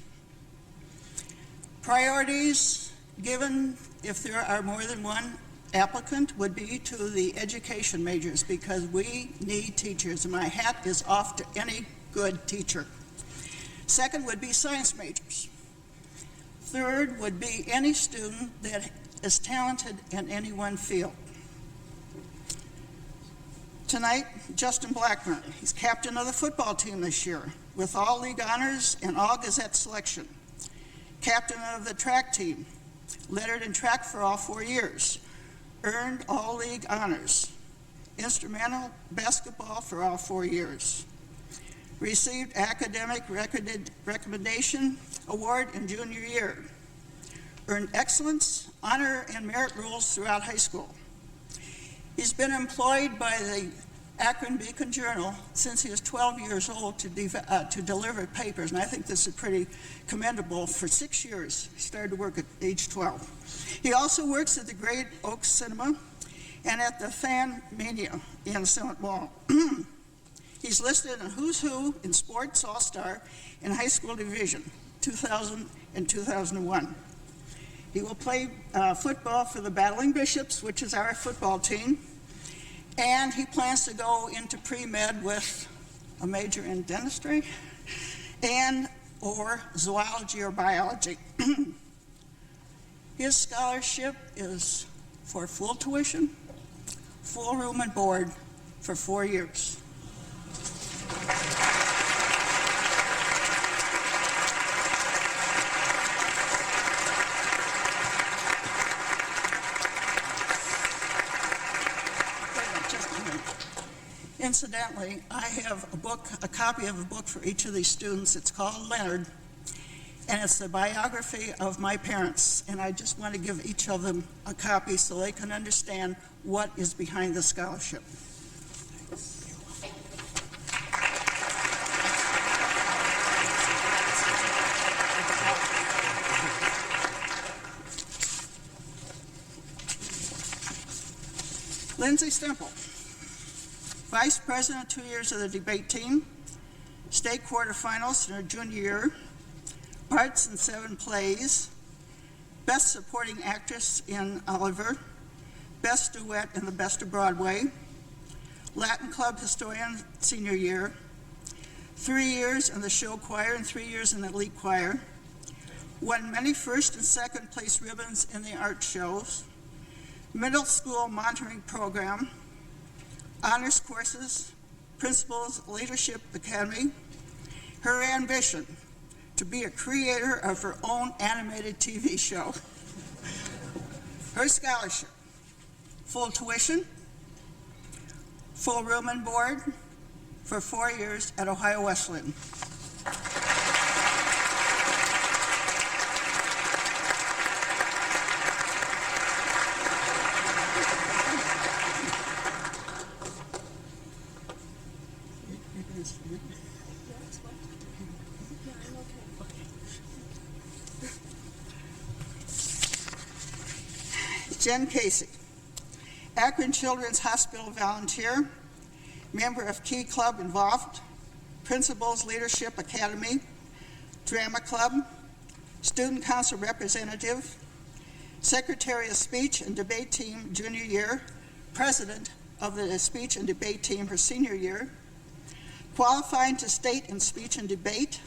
Priorities given, if there are more than one applicant, would be to the education majors, because we need teachers, and my hat is off to any good teacher. Second would be science majors. Third would be any student that is talented in any one field. Tonight, Justin Blackburn. He's captain of the football team this year with all league honors and all Gazette selection. Captain of the track team, lettered in track for all 4 years, earned all league honors. Instrumental basketball for all 4 years. Received academic recommendation award in junior year. Earned excellence, honor, and merit roles throughout high school. He's been employed by the Akron Beacon Journal since he was 12 years old to deliver papers, and I think this is pretty commendable. For 6 years, he started to work at age 12. He also works at the Great Oaks Cinema and at the Fan Mania in Summit Mall. He's listed in Who's Who in Sports All-Star in High School Division, 2000 and 2001. He will play football for the Battling Bishops, which is our football team, and he plans to go into pre-med with a major in dentistry and or zoology or biology. His scholarship is for full tuition, full room and board for 4 years. Incidentally, I have a copy of a book for each of these students. It's called Leonard, and it's the biography of my parents. And I just want to give each of them a copy so they can understand what is behind the scholarship. Lindsay Stemple, Vice President 2 years of the debate team, state quarterfinals in her junior year, parts in 7 plays, Best Supporting Actress in Oliver, Best Duet in The Best of Broadway, Latin Club Historian senior year, 3 years in the show choir and 3 years in the elite choir, won many first and second place ribbons in the art shows, middle school monitoring program, honors courses, principals leadership academy, her ambition to be a creator of her own animated TV show. Her scholarship: full tuition, full room and board for 4 years at Ohio Wesleyan. Jen Casey, Akron Children's Hospital volunteer, member of Key Club involved, Principals Leadership Academy, Drama Club, Student Council representative, Secretary of Speech and Debate Team junior year, President of the Speech and Debate Team her senior year, qualified to state in speech and debate,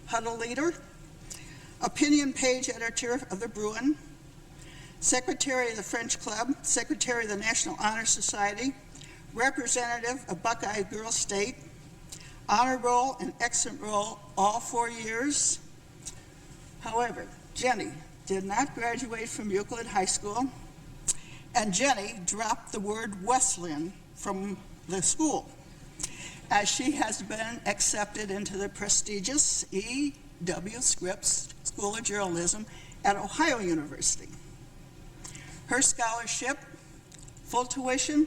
huddle leader, opinion page editor of the Bruin, Secretary of the French Club, Secretary of the National Honor Society, representative of Buckeye Girls State, honor roll and excellent roll all 4 years. However, Jenny did not graduate from Euclid High School, and Jenny dropped the word Wesleyan from the school, as she has been accepted into the prestigious E.W. Scripps School of Journalism at Ohio University. Her scholarship: full tuition,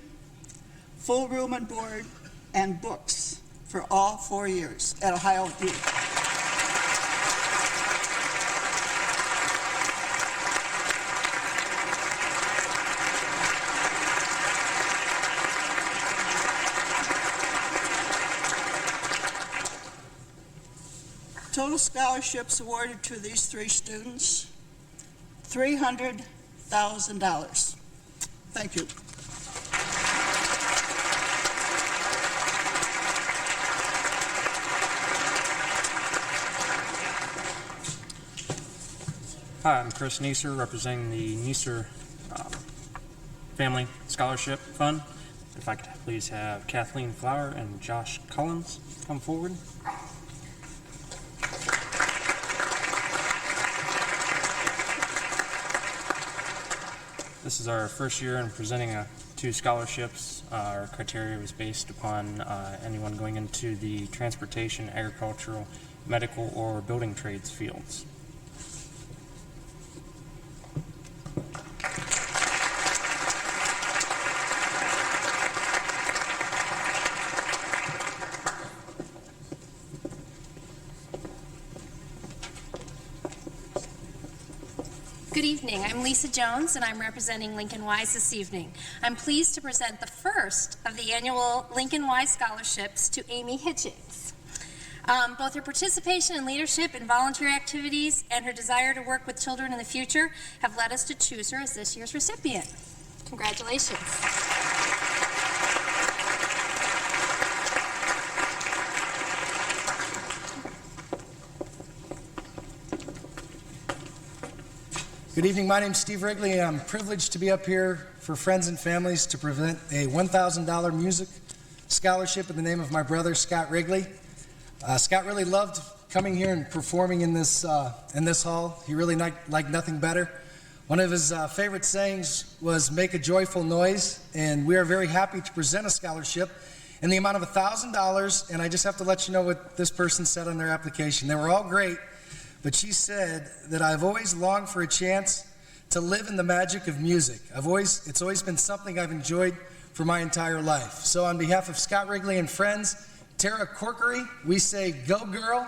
full room and board, and books for all 4 years at Ohio U. Total scholarships awarded to these 3 students: $300,000. Thank you. Hi, I'm Chris Neeser, representing the Neeser Family Scholarship Fund. If I could please have Kathleen Flower and Josh Collins come forward. This is our first year in presenting 2 scholarships. Our criteria was based upon anyone going into the transportation, agricultural, medical, or building trades fields. Good evening. I'm Lisa Jones, and I'm representing Lincoln Wise this evening. I'm pleased to present the first of the annual Lincoln Wise Scholarships to Amy Hitchings. Both her participation in leadership and volunteer activities and her desire to work with children in the future have led us to choose her as this year's recipient. Congratulations. Good evening. My name is Steve Wrigley. I'm privileged to be up here for friends and families to present a $1,000 music scholarship in the name of my brother, Scott Wrigley. Scott really loved coming here and performing in this hall. He really liked nothing better. One of his favorite sayings was, "Make a joyful noise," and we are very happy to present a scholarship in the amount of $1,000, and I just have to let you know what this person said on their application. They were all great, but she said that I've always longed for a chance to live in the magic of music. It's always been something I've enjoyed for my entire life. So on behalf of Scott Wrigley and friends, Tara Corkery, we say, go girl.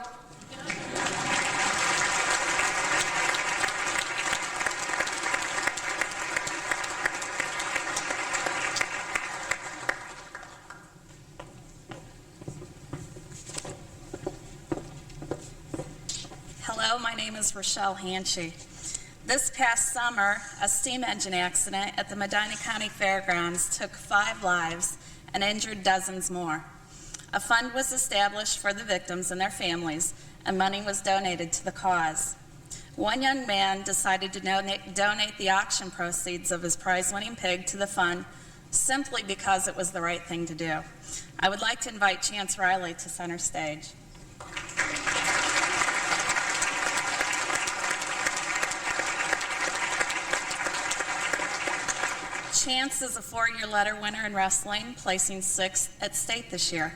Hello, my name is Rochelle Hanchy. This past summer, a steam engine accident at the Medina County Fairgrounds took 5 lives and injured dozens more. A fund was established for the victims and their families, and money was donated to the cause. One young man decided to donate the auction proceeds of his prize-winning pig to the fund simply because it was the right thing to do. I would like to invite Chance Riley to center stage. Chance is a 4-year letter winner in wrestling, placing 6th at state this year.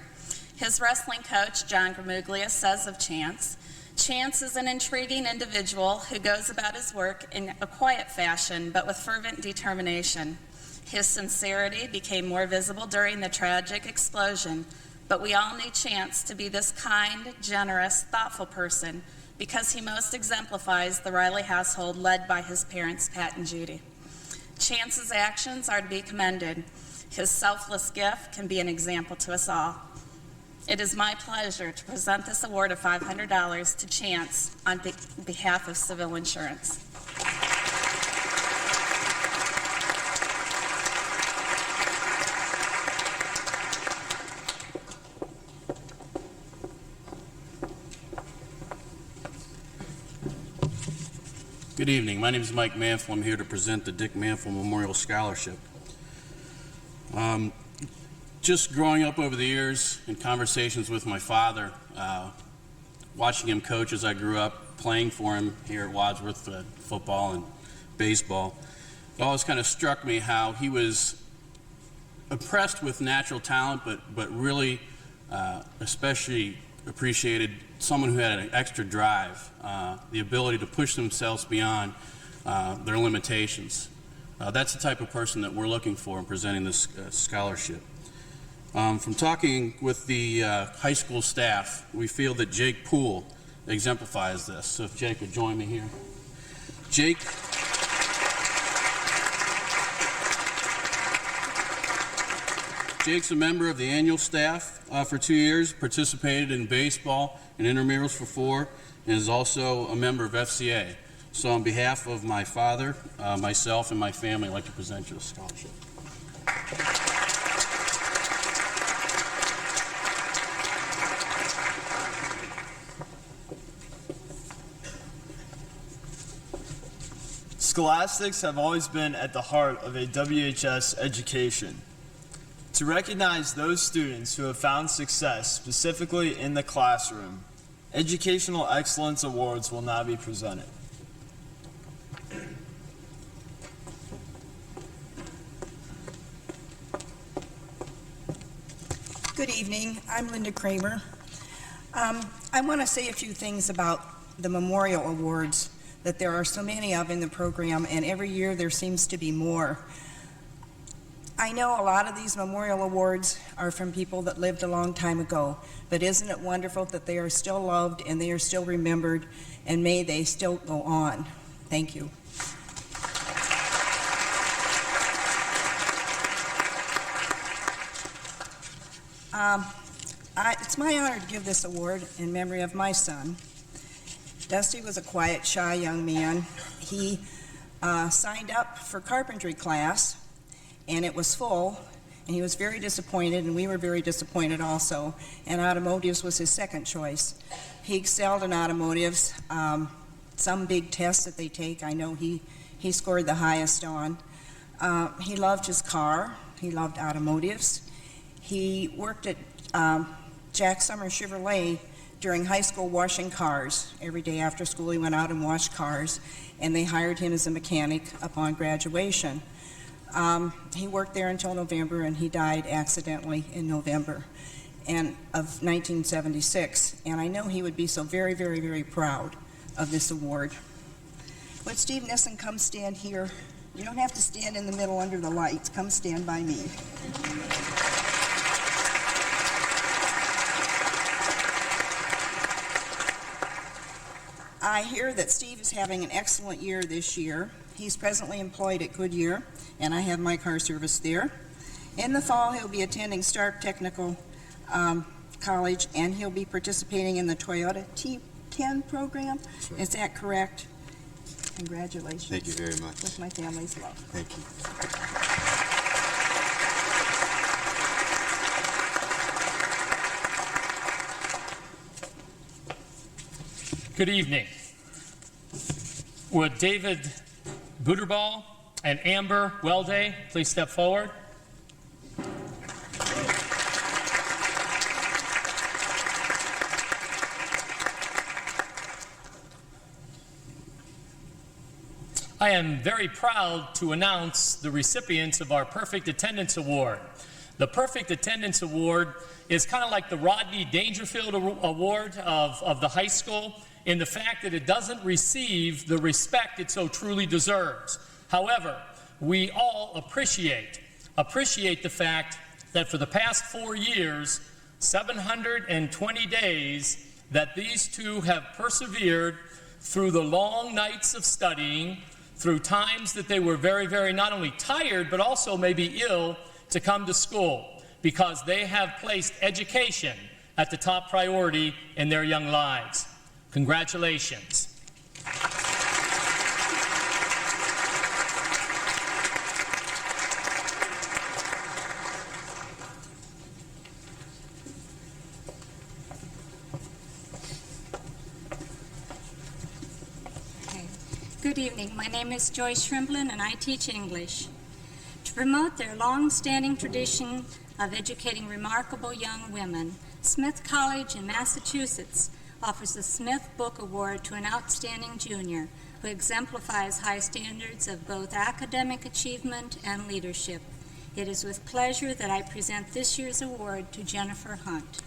His wrestling coach, John Gramuglia, says of Chance, Chance is an intriguing individual who goes about his work in a quiet fashion, but with fervent determination. His sincerity became more visible during the tragic explosion, but we all knew Chance to be this kind, generous, thoughtful person because he most exemplifies the Riley household led by his parents, Pat and Judy. Chance's actions are to be commended. His selfless gift can be an example to us all. It is my pleasure to present this award of $500 to Chance on behalf of Civil Insurance. Good evening. My name is Mike Manfield. I'm here to present the Dick Manfield Memorial Scholarship. Just growing up over the years in conversations with my father, watching him coach as I grew up, playing for him here at Wadsworth, football and baseball, it always kind of struck me how he was impressed with natural talent, but really especially appreciated someone who had an extra drive, the ability to push themselves beyond their limitations. That's the type of person that we're looking for in presenting this scholarship. From talking with the high school staff, we feel that Jake Poole exemplifies this. So if Jake would join me here. Jake's a member of the annual staff for 2 years, participated in baseball and intramurals for 4, and is also a member of FCA. So on behalf of my father, myself, and my family, I'd like to present you a scholarship. Scholastics have always been at the heart of a WHS education. To recognize those students who have found success specifically in the classroom, Educational Excellence Awards will now be presented. Good evening. I'm Linda Kramer. I want to say a few things about the Memorial Awards that there are so many of in the program, and every year there seems to be more. I know a lot of these Memorial Awards are from people that lived a long time ago, but isn't it wonderful that they are still loved and they are still remembered, and may they still go on. Thank you. It's my honor to give this award in memory of my son. Dusty was a quiet, shy young man. He signed up for carpentry class, and it was full, and he was very disappointed, and we were very disappointed also, and automotives was his second choice. He excelled in automotives. Some big tests that they take, I know he scored the highest on. He loved his car. He loved automotives. He worked at Jack Summer Chevrolet during high school washing cars. Every day after school he went out and washed cars, and they hired him as a mechanic upon graduation. He worked there until November, and he died accidentally in November of 1976. And I know he would be so very, very, very proud of this award. Would Steve Nissen come stand here? You don't have to stand in the middle under the lights. Come stand by me. I hear that Steve is having an excellent year this year. He's presently employed at Goodyear, and I have my car service there. In the fall, he'll be attending Stark Technical College, and he'll be participating in the Toyota T10 program. Right. Is that correct? Congratulations. Thank you very much. With my family's love. Thank you. Good evening. Would David Buterball and Amber Welday please step forward? I am very proud to announce the recipients of our Perfect Attendance Award. The Perfect Attendance Award is kind of like the Rodney Dangerfield Award of the high school in the fact that it doesn't receive the respect it so truly deserves. However, we all appreciate the fact that for the past 4 years, 720 days, that these two have persevered through the long nights of studying, through times that they were very, very not only tired, but also maybe ill to come to school, because they have placed education at the top priority in their young lives. Congratulations. Good evening. My name is Joyce Shrimplin, and I teach English. To promote their long-standing tradition of educating remarkable young women, Smith College in Massachusetts offers the Smith Book Award to an outstanding junior who exemplifies high standards of both academic achievement and leadership. It is with pleasure that I present this year's award to Jennifer Hunt.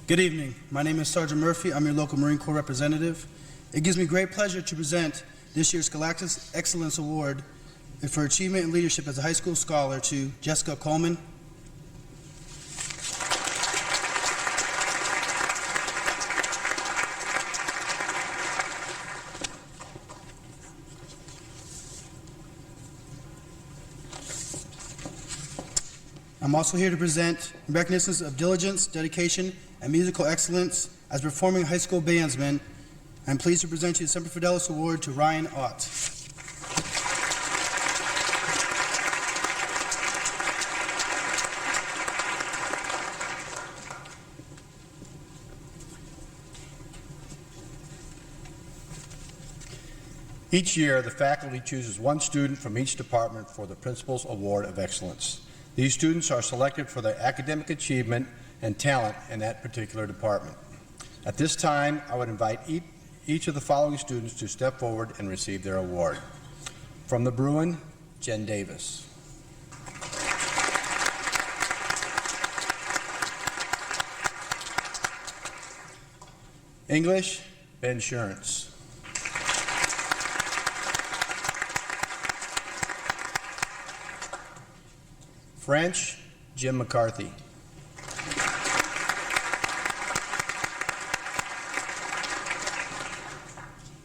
Good evening. My name is Sergeant Murphy. I'm your local Marine Corps representative. It gives me great pleasure to present this year's Scholastic Excellence Award for Achievement and Leadership as a High School Scholar to Jessica Coleman. I'm also here to present recognitions of diligence, dedication, and musical excellence as performing high school bandsman. I'm pleased to present you the Semper Fidelis Award to Ryan Ott. Each year, the faculty chooses one student from each department for the Principal's Award of Excellence. These students are selected for their academic achievement and talent in that particular department. At this time, I would invite each of the following students to step forward and receive their award. From the Bruin, Jen Davis. English, Ben Shurance. French, Jim McCarthy.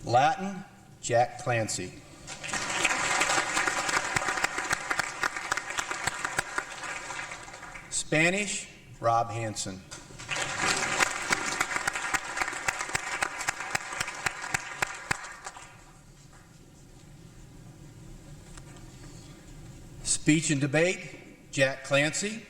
Latin, Jack Clancy. Spanish, Rob Hansen. Speech and debate, Jack Clancy.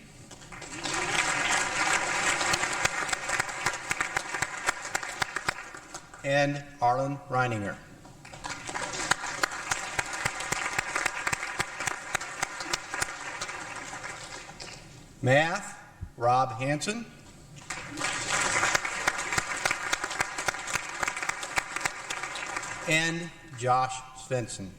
And Arlen Reininger. Math, Rob Hansen. And Josh Svensson.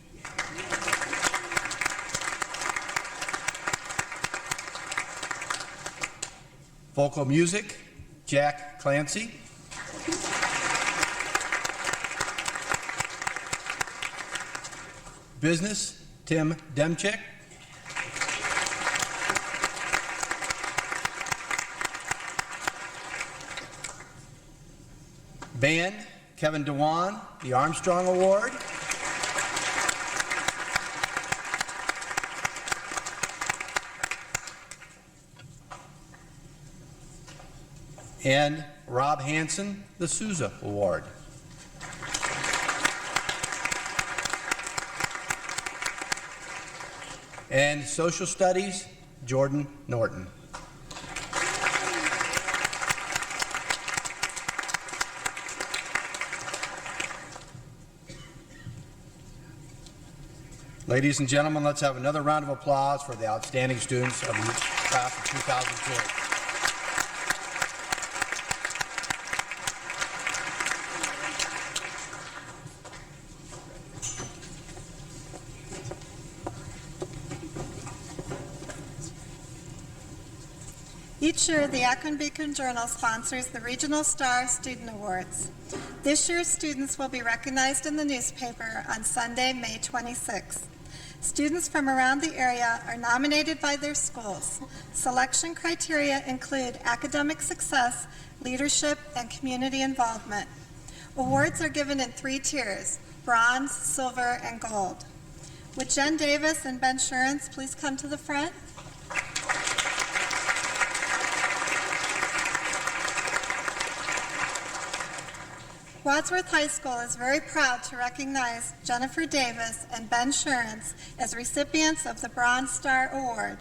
Vocal music, Jack Clancy. Business, Tim Demchik. Band, Kevin Dewan, the Armstrong Award. And Rob Hansen, the Sousa Award. And Social Studies, Jordan Norton. Ladies and gentlemen, let's have another round of applause for the outstanding students of the class of 2002. Each year, the Akron Beacon Journal sponsors the Regional Star Student Awards. This year's students will be recognized in the newspaper on Sunday, May 26th. Students from around the area are nominated by their schools. Selection criteria include academic success, leadership, and community involvement. Awards are given in 3 tiers: bronze, silver, and gold. Would Jen Davis and Ben Sherens please come to the front? Wadsworth High School is very proud to recognize Jennifer Davis and Ben Sherens as recipients of the Bronze Star Award.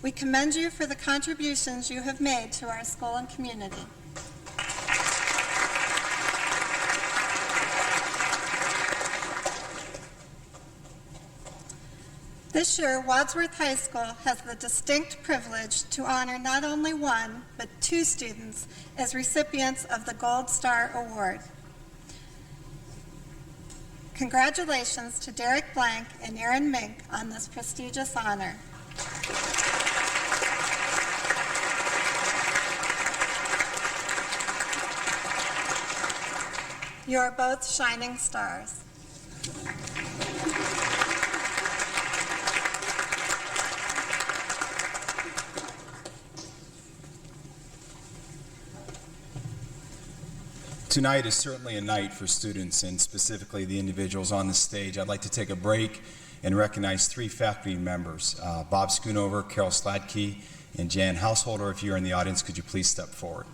We commend you for the contributions you have made to our school and community. This year, Wadsworth High School has the distinct privilege to honor not only 1, but 2 students as recipients of the Gold Star Award. Congratulations to Derek Blank and Aaron Mink on this prestigious honor. You are both shining stars. Tonight is certainly a night for students, and specifically the individuals on the stage. I'd like to take a break and recognize 3 faculty members, Bob Schoonover, Carol Sladke, and Jan Householder. If you're in the audience, could you please step forward?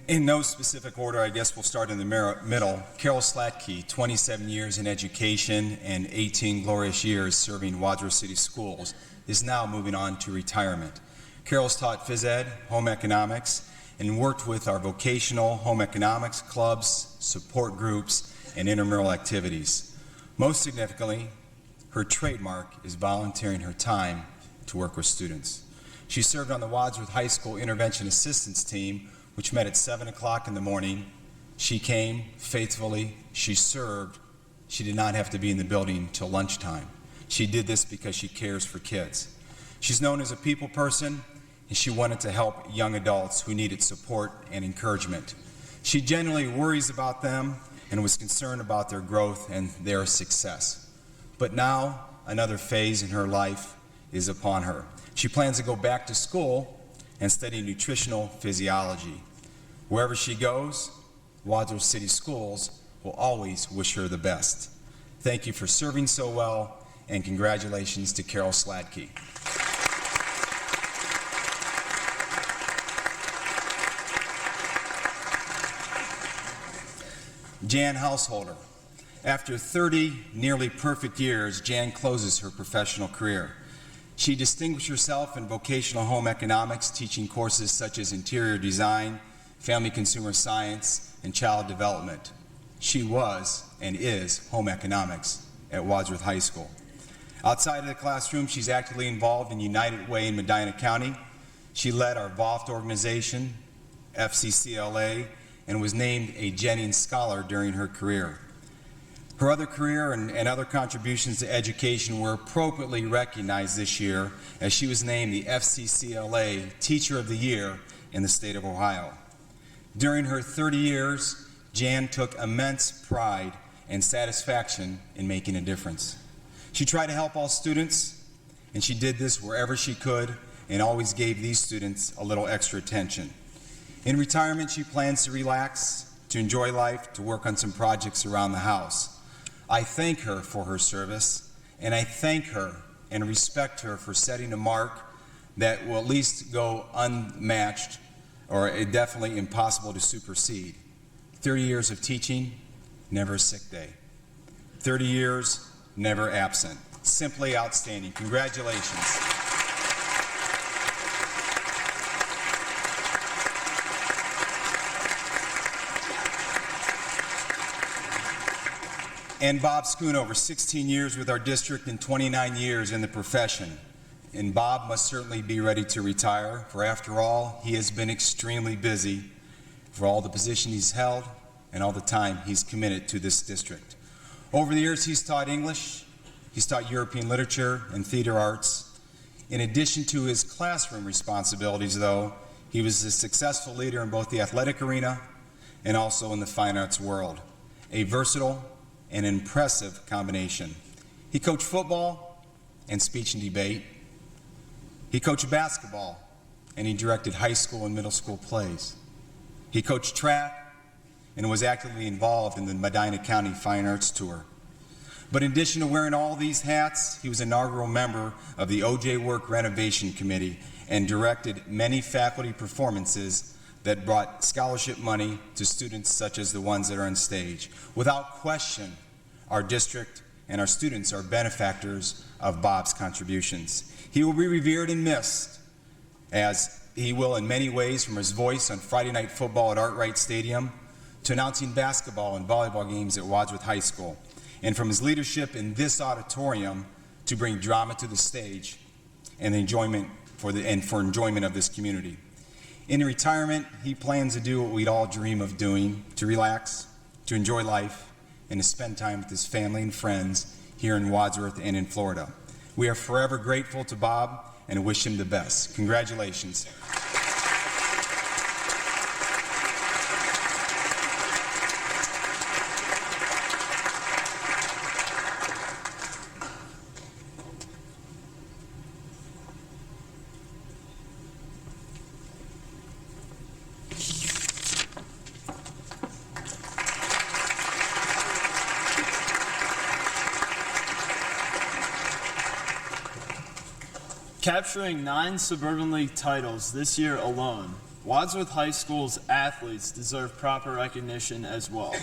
In no specific order, I guess we'll start in the middle. Carol Slatke, 27 years in education and 18 glorious years serving Wadsworth City Schools, is now moving on to retirement. Carol's taught phys ed, home economics, and worked with our vocational home economics clubs, support groups, and intramural activities. Most significantly, her trademark is volunteering her time to work with students. She served on the Wadsworth High School Intervention Assistance Team, which met at 7 o'clock in the morning. She came faithfully, she served. She did not have to be in the building till lunchtime. She did this because she cares for kids. She's known as a people person, and she wanted to help young adults who needed support and encouragement. She genuinely worries about them and was concerned about their growth and their success. But now, another phase in her life is upon her. She plans to go back to school and study nutritional physiology. Wherever she goes, Wadsworth City Schools will always wish her the best. Thank you for serving so well, and congratulations to Carol Sladke. Jan Householder. After 30 nearly perfect years, Jan closes her professional career. She distinguished herself in vocational home economics, teaching courses such as interior design, family consumer science, and child development. She was and is home economics at Wadsworth High School. Outside of the classroom, she's actively involved in United Way in Medina County. She led our VOFT organization, FCCLA, and was named a Jennings Scholar during her career. Her other career and other contributions to education were appropriately recognized this year as she was named the FCCLA Teacher of the Year in the state of Ohio. During her 30 years, Jan took immense pride and satisfaction in making a difference. She tried to help all students, and she did this wherever she could and always gave these students a little extra attention. In retirement, she plans to relax, to enjoy life, to work on some projects around the house. I thank her for her service and I thank her and respect her for setting a mark that will at least go unmatched or definitely impossible to supersede. 30 years of teaching, never a sick day. 30 years, never absent. Simply outstanding. Congratulations. And Bob Schoonover, 16 years with our district and 29 years in the profession. And Bob must certainly be ready to retire, for after all, he has been extremely busy for all the position he's held and all the time he's committed to this district. Over the years, he's taught English, he's taught European literature and theater arts. In addition to his classroom responsibilities, though, he was a successful leader in both the athletic arena and also in the fine arts world. A versatile and impressive combination. He coached football and speech and debate. He coached basketball, and he directed high school and middle school plays. He coached track and was actively involved in the Medina County Fine Arts Tour. But in addition to wearing all these hats, he was an inaugural member of the O.J. Work Renovation Committee and directed many faculty performances that brought scholarship money to students such as the ones that are on stage. Without question, our district and our students are benefactors of Bob's contributions. He will be revered and missed, as he will in many ways, from his voice on Friday Night Football at Arkwright Stadium to announcing basketball and volleyball games at Wadsworth High School, and from his leadership in this auditorium to bring drama to the stage and enjoyment for enjoyment of this community. In retirement, he plans to do what we'd all dream of doing, to relax, to enjoy life, and to spend time with his family and friends here in Wadsworth and in Florida. We are forever grateful to Bob and wish him the best. Congratulations. Capturing 9 Suburban League titles this year alone, Wadsworth High School's athletes deserve proper recognition as well.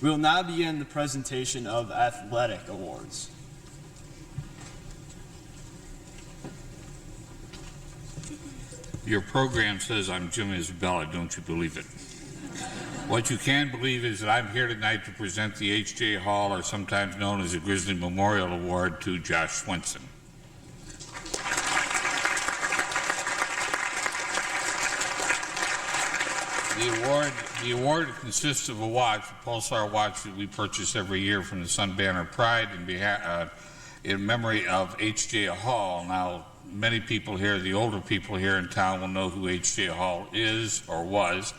We will now begin the presentation of athletic awards. Your program says I'm Jim Isabella, don't you believe it? What you can believe is that I'm here tonight to present the H.J. Hall, or sometimes known as the Grizzly Memorial Award, to Josh Swenson. The award consists of a watch, a Pulsar watch that we purchase every year from the Sun Banner Pride in memory of H.J. Hall. Now, many people here, the older people here in town, will know who H.J. Hall is or was.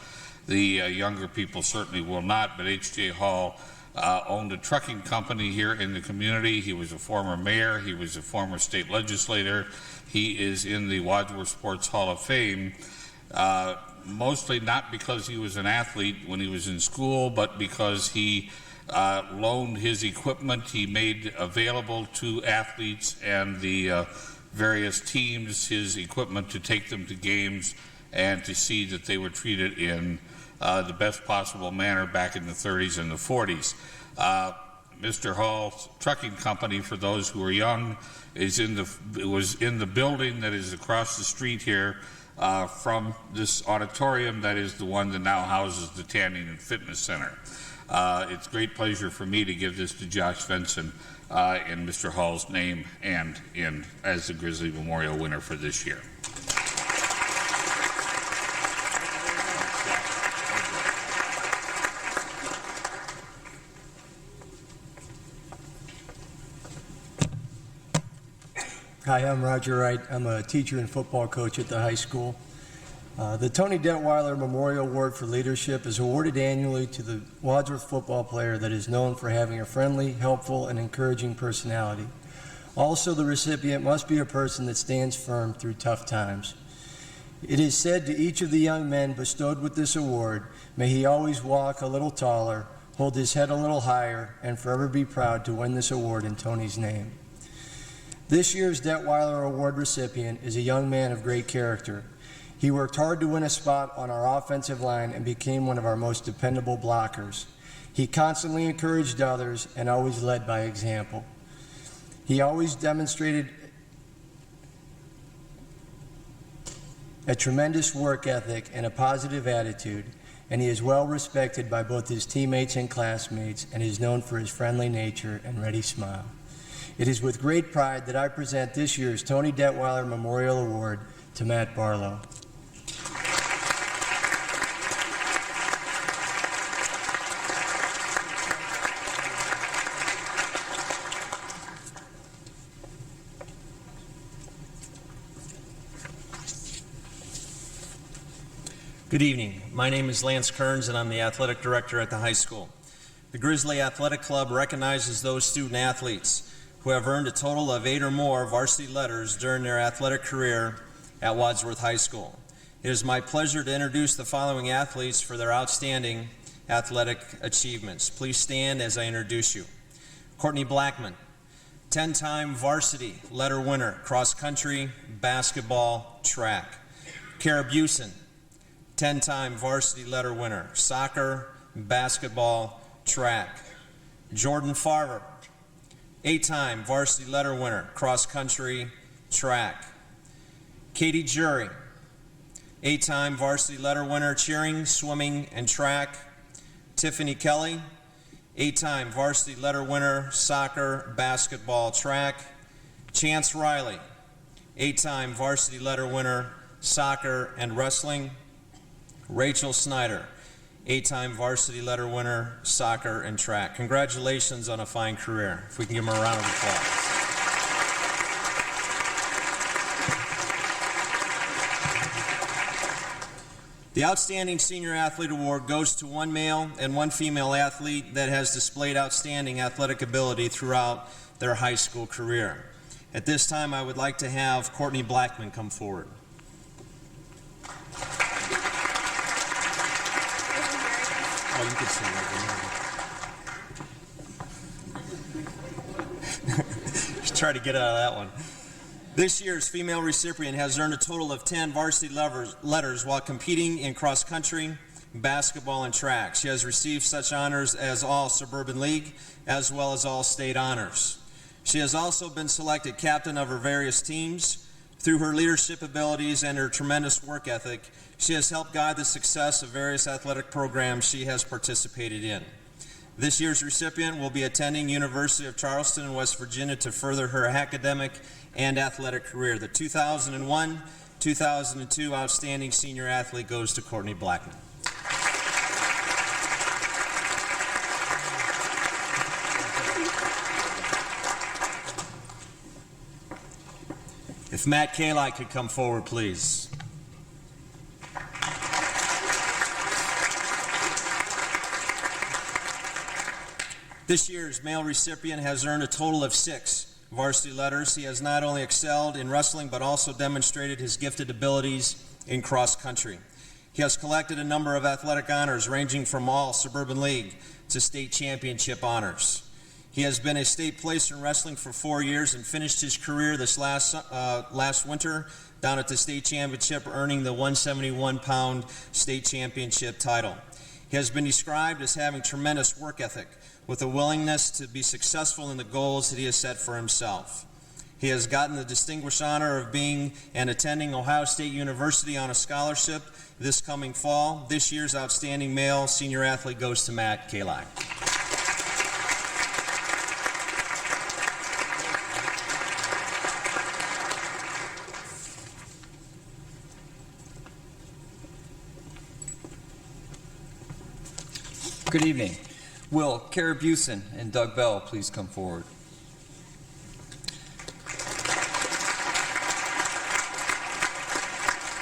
The younger people certainly will not, but H.J. Hall owned a trucking company here in the community. He was a former mayor. He was a former state legislator. He is in the Wadsworth Sports Hall of Fame. Mostly not because he was an athlete when he was in school, but because he loaned his equipment he made available to athletes and the various teams, his equipment to take them to games and to see that they were treated in the best possible manner back in the 30s and the 40s. Mr. Hall's trucking company, for those who are young, was in the building that is across the street here from this auditorium. That is the one that now houses the Tanning and Fitness Center. It's a great pleasure for me to give this to Josh Swenson in Mr. Hall's name and as the Grizzly Memorial winner for this year. Hi, I'm Roger Wright. I'm a teacher and football coach at the high school. The Tony Detweiler Memorial Award for Leadership is awarded annually to the Wadsworth football player that is known for having a friendly, helpful, and encouraging personality. Also, the recipient must be a person that stands firm through tough times. It is said to each of the young men bestowed with this award, may he always walk a little taller, hold his head a little higher, and forever be proud to win this award in Tony's name. This year's Detweiler Award recipient is a young man of great character. He worked hard to win a spot on our offensive line and became one of our most dependable blockers. He constantly encouraged others and always led by example. He always demonstrated a tremendous work ethic and a positive attitude, and he is well respected by both his teammates and classmates and is known for his friendly nature and ready smile. It is with great pride that I present this year's Tony Detweiler Memorial Award to Matt Barlow. Good evening. My name is Lance Kearns, and I'm the athletic director at the high school. The Grizzly Athletic Club recognizes those student athletes who have earned a total of 8 or more varsity letters during their athletic career at Wadsworth High School. It is my pleasure to introduce the following athletes for their outstanding athletic achievements. Please stand as I introduce you. Courtney Blackman, 10-time varsity letter winner, cross country, basketball, track. Kara Busen, 10-time varsity letter winner, soccer, basketball, track. Jordan Farver, 8-time varsity letter winner, cross country, track. Katie Jury, 8-time varsity letter winner, cheering, swimming, and track. Tiffany Kelly, 8-time varsity letter winner, soccer, basketball, track. Chance Riley, 8-time varsity letter winner, soccer and wrestling. Rachel Snyder, 8-time varsity letter winner, soccer and track. Congratulations on a fine career. If we can give them a round of applause. The Outstanding Senior Athlete Award goes to one male and one female athlete that has displayed outstanding athletic ability throughout their high school career. At this time, I would like to have Courtney Blackman come forward. Oh, you can sing right there. Try to get out of that one. This year's female recipient has earned a total of 10 varsity letters while competing in cross country, basketball, and track. She has received such honors as All Suburban League as well as All State honors. She has also been selected captain of her various teams. Through her leadership abilities and her tremendous work ethic, she has helped guide the success of various athletic programs she has participated in. This year's recipient will be attending University of Charleston in West Virginia to further her academic and athletic career. The 2001-2002 Outstanding Senior Athlete goes to Courtney Blackman. If Matt Kalite could come forward, please. This year's male recipient has earned a total of 6 varsity letters. He has not only excelled in wrestling, but also demonstrated his gifted abilities in cross country. He has collected a number of athletic honors ranging from All Suburban League to state championship honors. He has been a state placer in wrestling for 4 years and finished his career this last winter down at the state championship, earning the 171-pound state championship title. He has been described as having tremendous work ethic with a willingness to be successful in the goals that he has set for himself. He has gotten the distinguished honor of being and attending Ohio State University on a scholarship this coming fall. This year's Outstanding Male Senior Athlete goes to Matt Kalak. Good evening. Will Kara Busen and Doug Bell please come forward?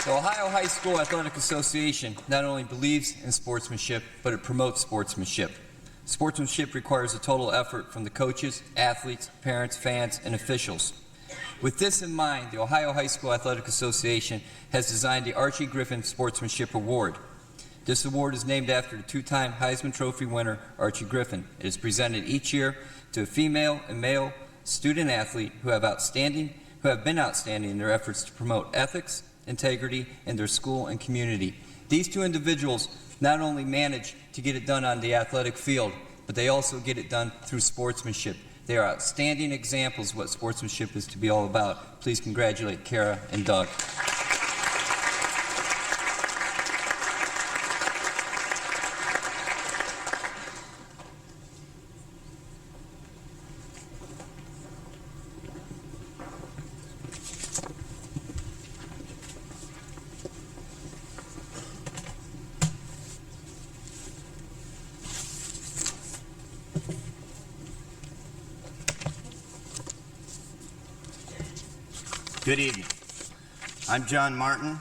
The Ohio High School Athletic Association not only believes in sportsmanship, but it promotes sportsmanship. Sportsmanship requires a total effort from the coaches, athletes, parents, fans, and officials. With this in mind, the Ohio High School Athletic Association has designed the Archie Griffin Sportsmanship Award. This award is named after the 2-time Heisman Trophy winner, Archie Griffin. It is presented each year to a female and male student athlete who have been outstanding in their efforts to promote ethics, integrity in their school and community. These two individuals not only manage to get it done on the athletic field, but they also get it done through sportsmanship. They are outstanding examples of what sportsmanship is to be all about. Please congratulate Kara and Doug. Good evening. I'm John Martin.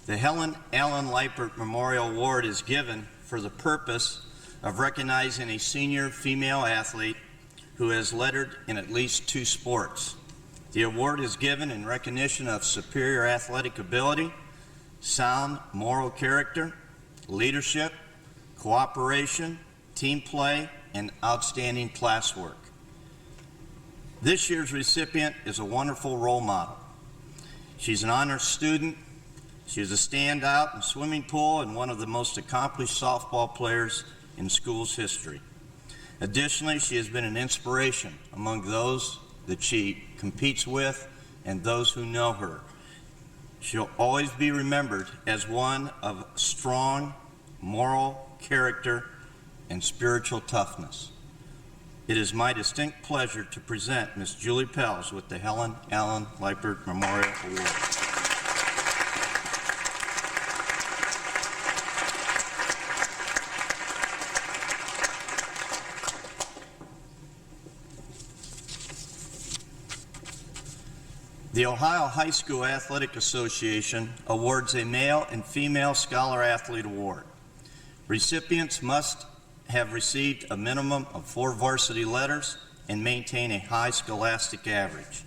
The Helen Allen Leipert Memorial Award is given for the purpose of recognizing a senior female athlete who has lettered in at least 2 sports. The award is given in recognition of superior athletic ability, sound moral character, leadership, cooperation, team play, and outstanding classwork. This year's recipient is a wonderful role model. She's an honor student. She is a standout in swimming pool and one of the most accomplished softball players in school's history. Additionally, she has been an inspiration among those that she competes with and those who know her. She'll always be remembered as one of strong moral character and spiritual toughness. It is my distinct pleasure to present Ms. Julie Pels with the Helen Allen Leipert Memorial Award. The Ohio High School Athletic Association awards a male and female scholar athlete award. Recipients must have received a minimum of 4 varsity letters and maintain a high scholastic average.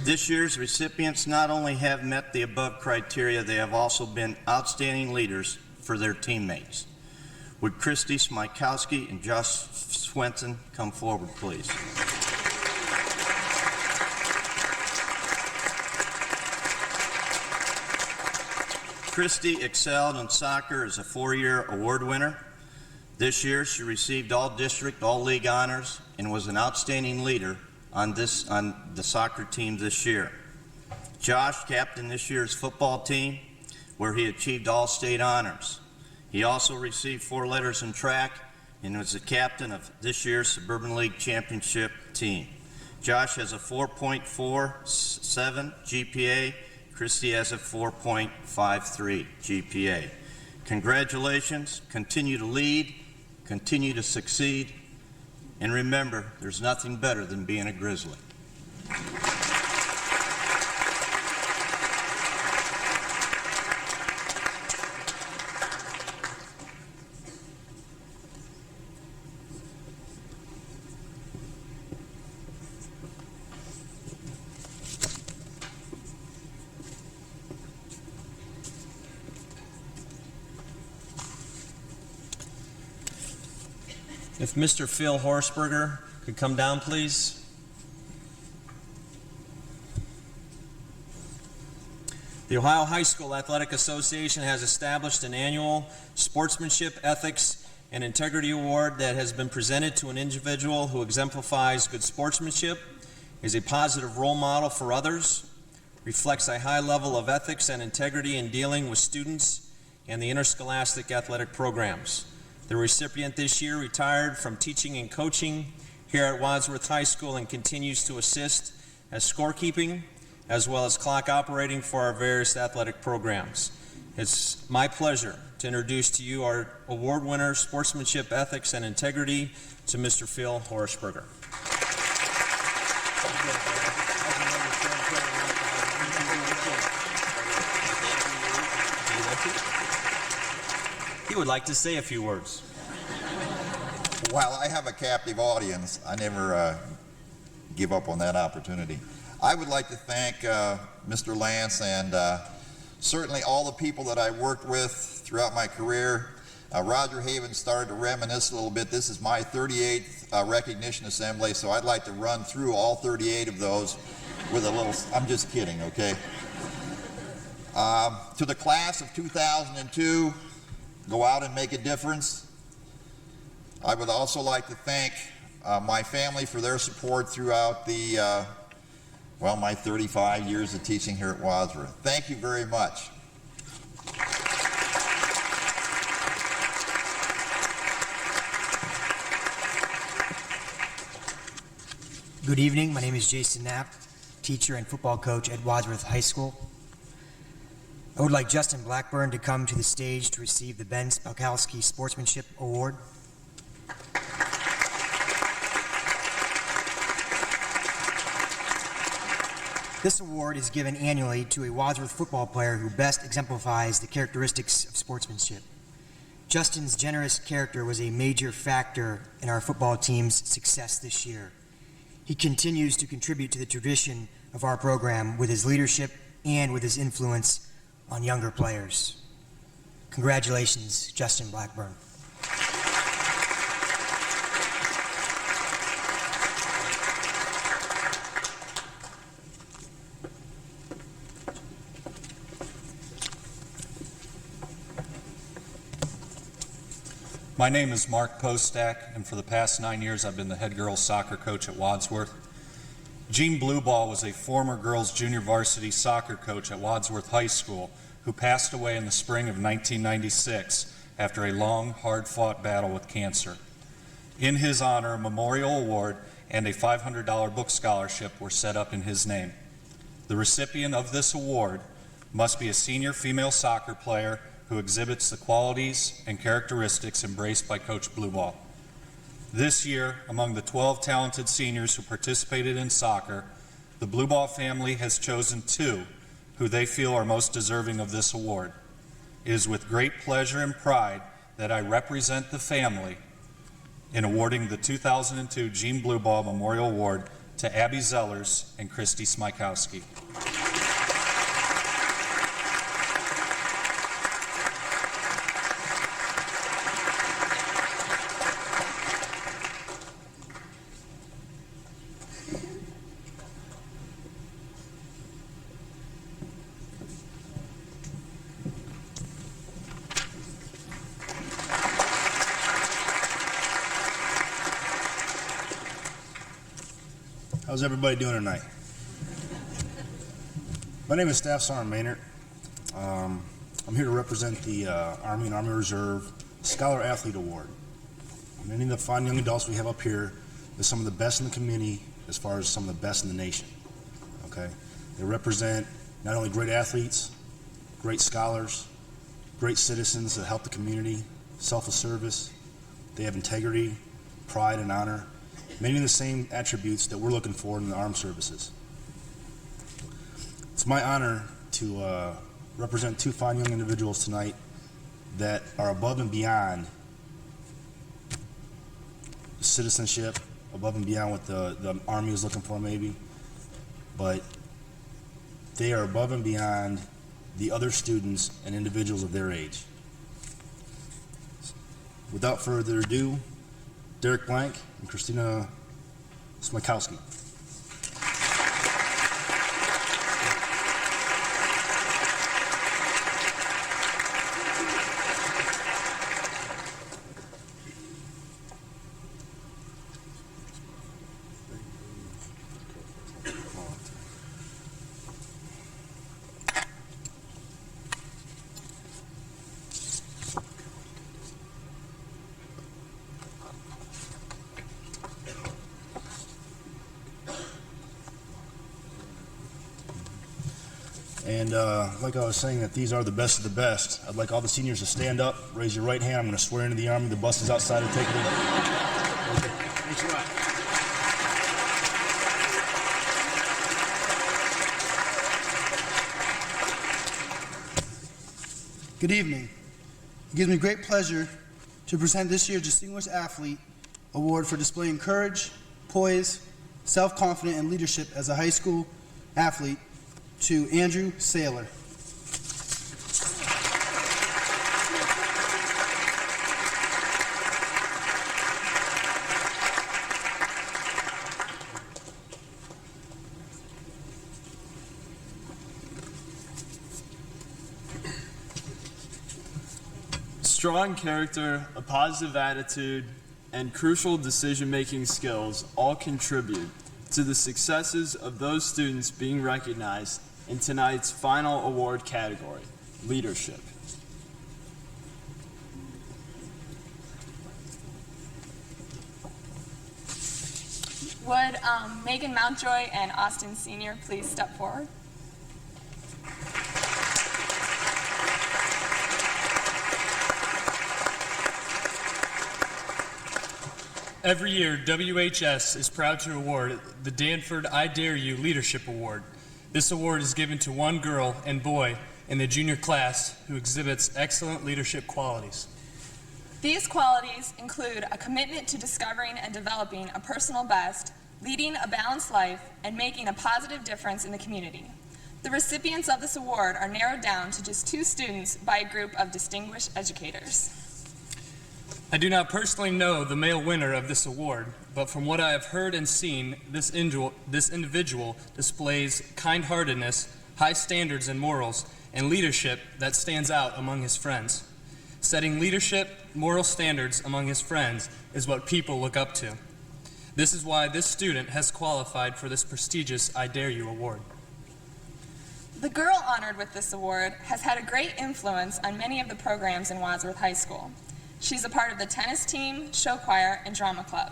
This year's recipients not only have met the above criteria, they have also been outstanding leaders for their teammates. Would Christy Smykowski and Josh Swenson come forward, please? Christy excelled in soccer as a 4-year award winner. This year, she received all district, all league honors, and was an outstanding leader on the soccer team this year. Josh captained this year's football team, where he achieved all state honors. He also received 4 letters in track and was the captain of this year's Suburban League Championship team. Josh has a 4.47 GPA. Christy has a 4.53 GPA. Congratulations, continue to lead, continue to succeed, and remember, there's nothing better than being a Grizzly. If Mr. Phil Horsberger could come down, please. The Ohio High School Athletic Association has established an annual Sportsmanship, Ethics, and Integrity Award that has been presented to an individual who exemplifies good sportsmanship, is a positive role model for others, reflects a high level of ethics and integrity in dealing with students and the interscholastic athletic programs. The recipient this year retired from teaching and coaching here at Wadsworth High School and continues to assist as scorekeeping as well as clock operating for our various athletic programs. It's my pleasure to introduce to you our award winner, Sportsmanship, Ethics, and Integrity, to Mr. Phil Horsberger. He would like to say a few words. While I have a captive audience, I never give up on that opportunity. I would like to thank Mr. Lance and certainly all the people that I worked with throughout my career. Roger Haven started to reminisce a little bit. This is my 38th recognition assembly, so I'd like to run through all 38 of those with a little, I'm just kidding, okay? To the class of 2002, go out and make a difference. I would also like to thank my family for their support throughout the, my 35 years of teaching here at Wadsworth. Thank you very much. Good evening. My name is Jason Knapp, teacher and football coach at Wadsworth High School. I would like Justin Blackburn to come to the stage to receive the Ben Spalkowski Sportsmanship Award. This award is given annually to a Wadsworth football player who best exemplifies the characteristics of sportsmanship. Justin's generous character was a major factor in our football team's success this year. He continues to contribute to the tradition of our program with his leadership and with his influence on younger players. Congratulations, Justin Blackburn. My name is Mark Postak, and for the past 9 years I've been the head girls soccer coach at Wadsworth. Jean Blueball was a former girls junior varsity soccer coach at Wadsworth High School who passed away in the spring of 1996 after a long, hard-fought battle with cancer. In his honor, a memorial award and a $500 book scholarship were set up in his name. The recipient of this award must be a senior female soccer player who exhibits the qualities and characteristics embraced by Coach Blueball. This year, among the 12 talented seniors who participated in soccer, the Blueball family has chosen 2 who they feel are most deserving of this award. It is with great pleasure and pride that I represent the family in awarding the 2002 Jean Blueball Memorial Award to Abby Zellers and Christy Smykowski. How's everybody doing tonight? My name is Staff Sergeant Maynard. I'm here to represent the Army and Army Reserve Scholar Athlete Award. Many of the fine young adults we have up here are some of the best in the community as far as some of the best in the nation. Okay? They represent not only great athletes, great scholars, great citizens that help the community, selfless service. They have integrity, pride, and honor. Many of the same attributes that we're looking for in the armed services. It's my honor to represent 2 fine young individuals tonight that are above and beyond citizenship, above and beyond what the Army is looking for maybe, but they are above and beyond the other students and individuals of their age. Without further ado, Derek Blank and Christina Smykowski. And like I was saying, that these are the best of the best. I'd like all the seniors to stand up, raise your right hand. I'm going to swear into the Army. The bus is outside to take it in. Thanks a lot. Good evening. It gives me great pleasure to present this year's Distinguished Athlete Award for displaying courage, poise, self-confidence, and leadership as a high school athlete to Andrew Saylor. strong character, a positive attitude, and crucial decision-making skills all contribute to the successes of those students being recognized in tonight's final award category, leadership. Would Megan Mountjoy and Austin Sr. please step forward? Every year, WHS is proud to award the Danford I Dare You Leadership Award. This award is given to one girl and boy in the junior class who exhibits excellent leadership qualities. These qualities include a commitment to discovering and developing a personal best, leading a balanced life, and making a positive difference in the community. The recipients of this award are narrowed down to just 2 students by a group of distinguished educators. I do not personally know the male winner of this award, but from what I have heard and seen, this individual displays kind-heartedness, high standards and morals, and leadership that stands out among his friends. Setting leadership, moral standards among his friends is what people look up to. This is why this student has qualified for this prestigious I Dare You award. The girl honored with this award has had a great influence on many of the programs in Wadsworth High School. She's a part of the tennis team, show choir, and drama club.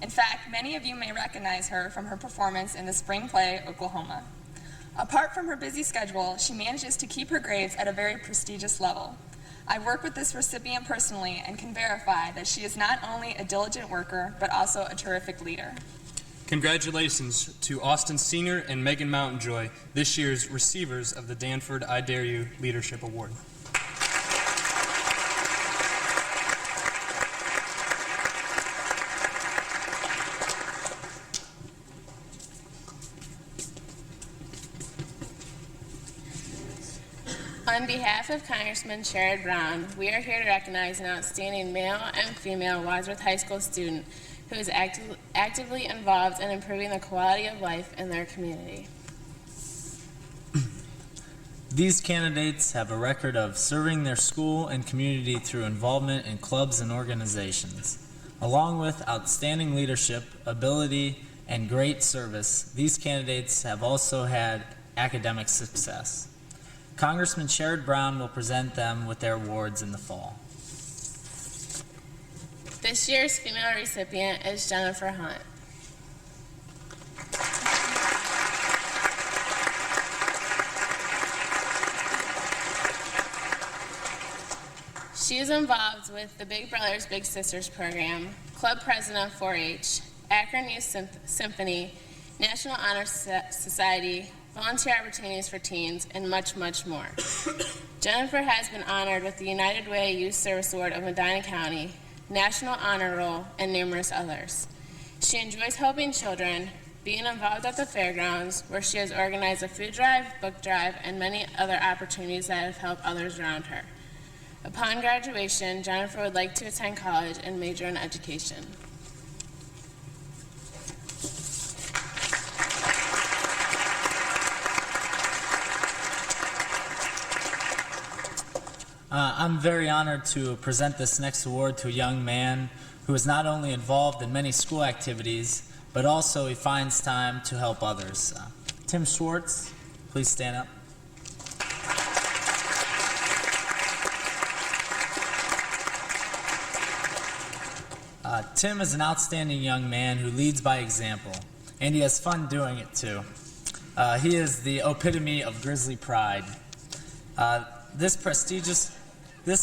In fact, many of you may recognize her from her performance in the spring play, Oklahoma. Apart from her busy schedule, she manages to keep her grades at a very prestigious level. I work with this recipient personally and can verify that she is not only a diligent worker, but also a terrific leader. Congratulations to Austin Sr. and Megan Mountjoy, this year's receivers of the Danford I Dare You Leadership Award. On behalf of Congressman Sherrod Brown, we are here to recognize an outstanding male and female Wadsworth High School student who is actively involved in improving the quality of life in their community. These candidates have a record of serving their school and community through involvement in clubs and organizations. Along with outstanding leadership, ability, and great service, these candidates have also had academic success. Congressman Sherrod Brown will present them with their awards in the fall. This year's female recipient is Jennifer Hunt. She is involved with the Big Brothers Big Sisters program, club president of 4-H, Akron Youth Symphony, National Honor Society, volunteer opportunities for teens, and much, much more. Jennifer has been honored with the United Way Youth Service Award of Medina County, National Honor Roll, and numerous others. She enjoys helping children, being involved at the fairgrounds, where she has organized a food drive, book drive, and many other opportunities that have helped others around her. Upon graduation, Jennifer would like to attend college and major in education. I'm very honored to present this next award to a young man who is not only involved in many school activities, but also he finds time to help others. Tim Schwartz, please stand up. Tim is an outstanding young man who leads by example, and he has fun doing it too. He is the epitome of Grizzly pride. This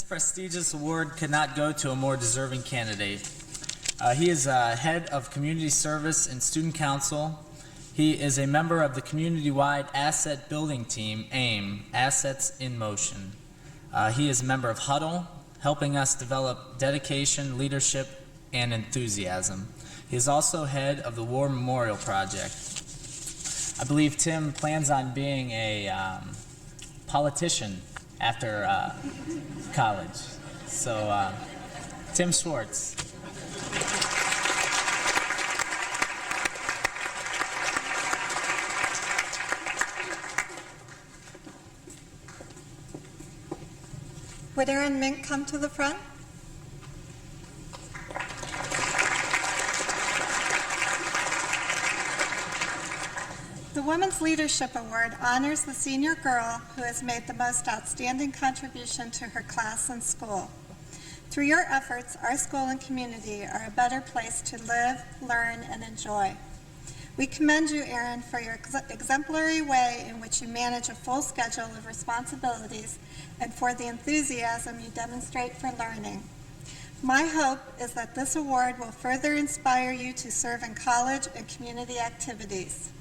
prestigious award could not go to a more deserving candidate. He is head of community service and student council. He is a member of the community-wide asset building team, AIM, Assets in Motion. He is a member of Huddle, helping us develop dedication, leadership, and enthusiasm. He is also head of the War Memorial Project. I believe Tim plans on being a politician after college. So, Tim Schwartz. Would Erin Mink come to the front? The Women's Leadership Award honors the senior girl who has made the most outstanding contribution to her class and school. Through your efforts, our school and community are a better place to live, learn, and enjoy. We commend you, Erin, for your exemplary way in which you manage a full schedule of responsibilities and for the enthusiasm you demonstrate for learning. My hope is that this award will further inspire you to serve in college and community activities.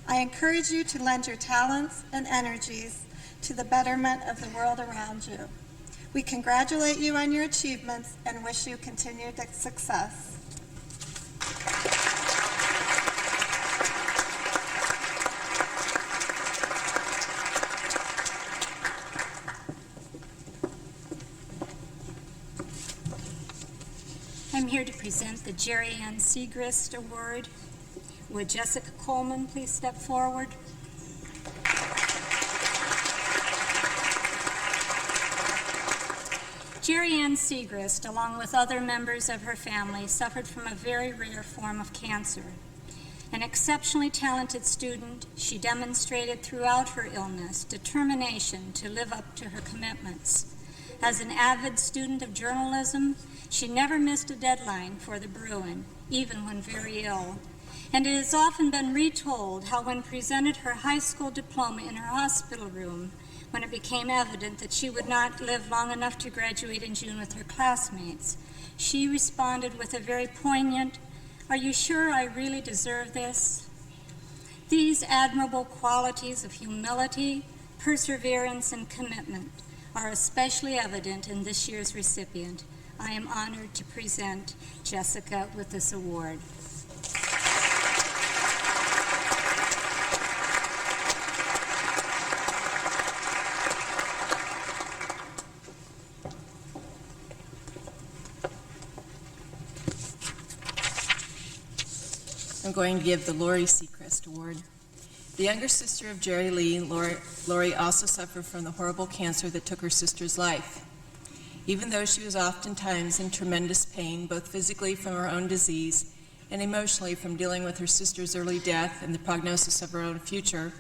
I encourage you to lend your talents and energies to the betterment of the world around you. We congratulate you on your achievements and wish you continued success. I'm here to present the Jerry Ann Segrist Award. Would Jessica Coleman please step forward? Jerry Ann Segrist, along with other members of her family, suffered from a very rare form of cancer. An exceptionally talented student, she demonstrated throughout her illness determination to live up to her commitments. As an avid student of journalism, she never missed a deadline for the Bruin, even when very ill. And it has often been retold how when presented her high school diploma in her hospital room, when it became evident that she would not live long enough to graduate in June with her classmates, she responded with a very poignant, "Are you sure I really deserve this?" These admirable qualities of humility, perseverance, and commitment are especially evident in this year's recipient. I am honored to present Jessica with this award. I'm going to give the Lori Seacrest Award. The younger sister of Jerry Lee, Lori also suffered from the horrible cancer that took her sister's life. Even though she was oftentimes in tremendous pain, both physically from her own disease and emotionally from dealing with her sister's early death and the prognosis of her own future,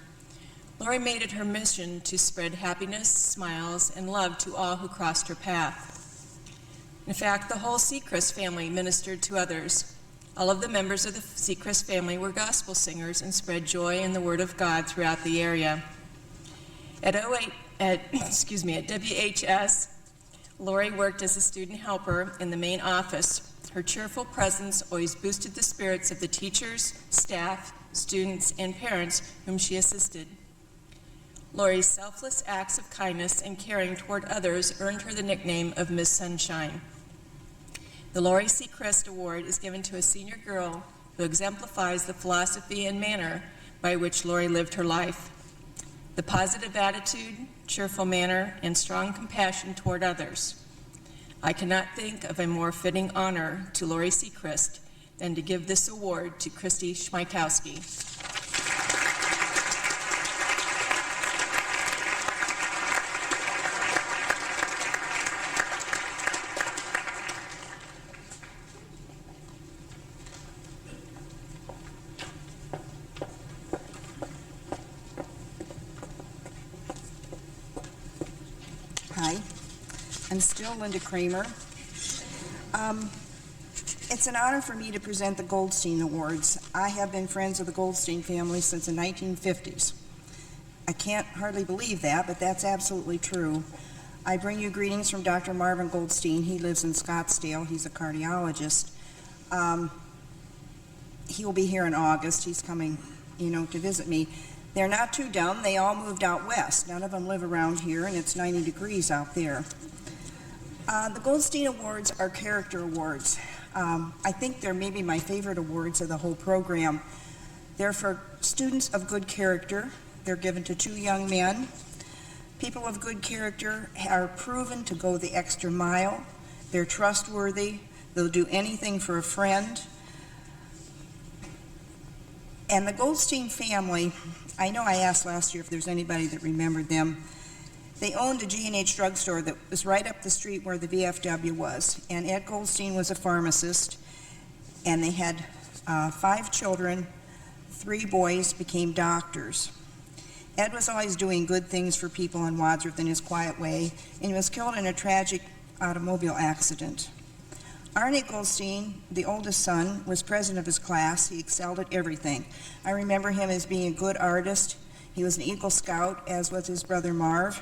Lori made it her mission to spread happiness, smiles, and love to all who crossed her path. In fact, the whole Seacrest family ministered to others. All of the members of the Seacrest family were gospel singers and spread joy and the word of God throughout the area. At WHS, Lori worked as a student helper in the main office. Her cheerful presence always boosted the spirits of the teachers, staff, students, and parents whom she assisted. Lori's selfless acts of kindness and caring toward others earned her the nickname of Miss Sunshine. The Lori Seacrest Award is given to a senior girl who exemplifies the philosophy and manner by which Lori lived her life. The positive attitude, cheerful manner, and strong compassion toward others. I cannot think of a more fitting honor to Lori Seacrest than to give this award to Christy Schmeikowski. Hi, I'm still Linda Kramer. It's an honor for me to present the Goldstein Awards. I have been friends of the Goldstein family since the 1950s. I can't hardly believe that, but that's absolutely true. I bring you greetings from Dr. Marvin Goldstein. He lives in Scottsdale. He's a cardiologist. He will be here in August. He's coming, to visit me. They're not too dumb. They all moved out west. None of them live around here, and it's 90 degrees out there. The Goldstein Awards are character awards. I think they're maybe my favorite awards of the whole program. They're for students of good character. They're given to two young men. People of good character are proven to go the extra mile. They're trustworthy. They'll do anything for a friend. And the Goldstein family, I know I asked last year if there's anybody that remembered them. They owned a G&H drugstore that was right up the street where the VFW was, and Ed Goldstein was a pharmacist, and they had 5 children. 3 boys became doctors. Ed was always doing good things for people in Wadsworth in his quiet way, and he was killed in a tragic automobile accident. Arnie Goldstein, the oldest son, was president of his class. He excelled at everything. I remember him as being a good artist. He was an Eagle Scout, as was his brother Marv.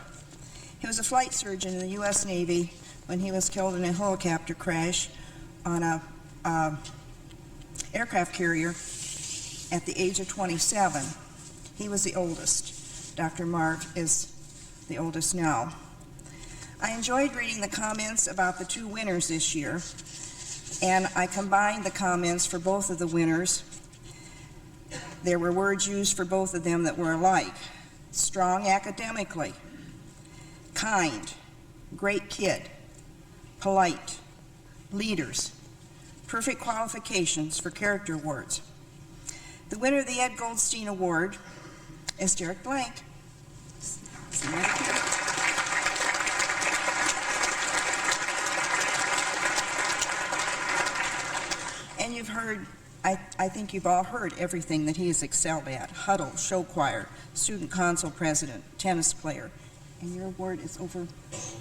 He was a flight surgeon in the U.S. Navy when he was killed in a helicopter crash on a aircraft carrier at the age of 27. He was the oldest. Dr. Marv is the oldest now. I enjoyed reading the comments about the 2 winners this year, and I combined the comments for both of the winners. There were words used for both of them that were alike. Strong academically, kind, great kid, polite, leaders, perfect qualifications for character awards. The winner of the Ed Goldstein Award is Derek Blank. And you've heard, I think you've all heard everything that he has excelled at. Huddle, show choir, student council president, tennis player. And your award is over,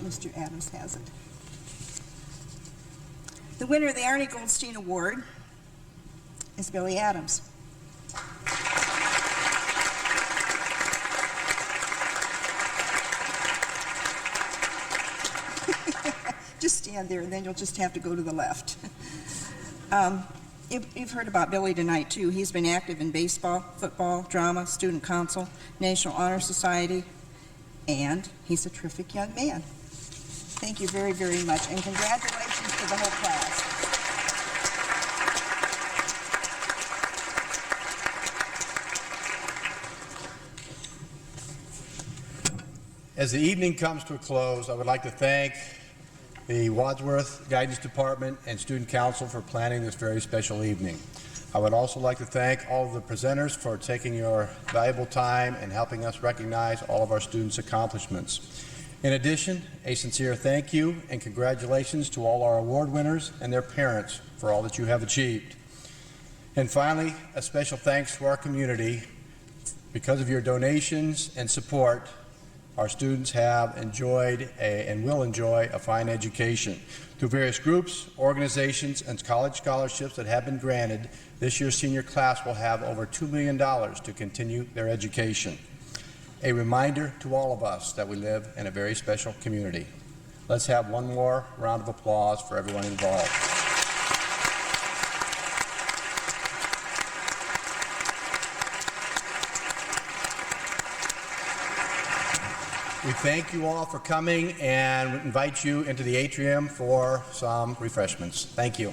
Mr. Adams has it. The winner of the Arnie Goldstein Award is Billy Adams. Just stand there, and then you'll just have to go to the left. You've heard about Billy tonight, too. He's been active in baseball, football, drama, student council, National Honor Society, and he's a terrific young man. Thank you very, very much, and congratulations to the whole class. As the evening comes to a close, I would like to thank the Wadsworth Guidance Department and Student Council for planning this very special evening. I would also like to thank all of the presenters for taking your valuable time and helping us recognize all of our students' accomplishments. In addition, a sincere thank you and congratulations to all our award winners and their parents for all that you have achieved. And finally, a special thanks to our community. Because of your donations and support, our students have enjoyed and will enjoy a fine education. Through various groups, organizations, and college scholarships that have been granted, this year's senior class will have over $2 million to continue their education. A reminder to all of us that we live in a very special community. Let's have one more round of applause for everyone involved. We thank you all for coming and invite you into the atrium for some refreshments. Thank you.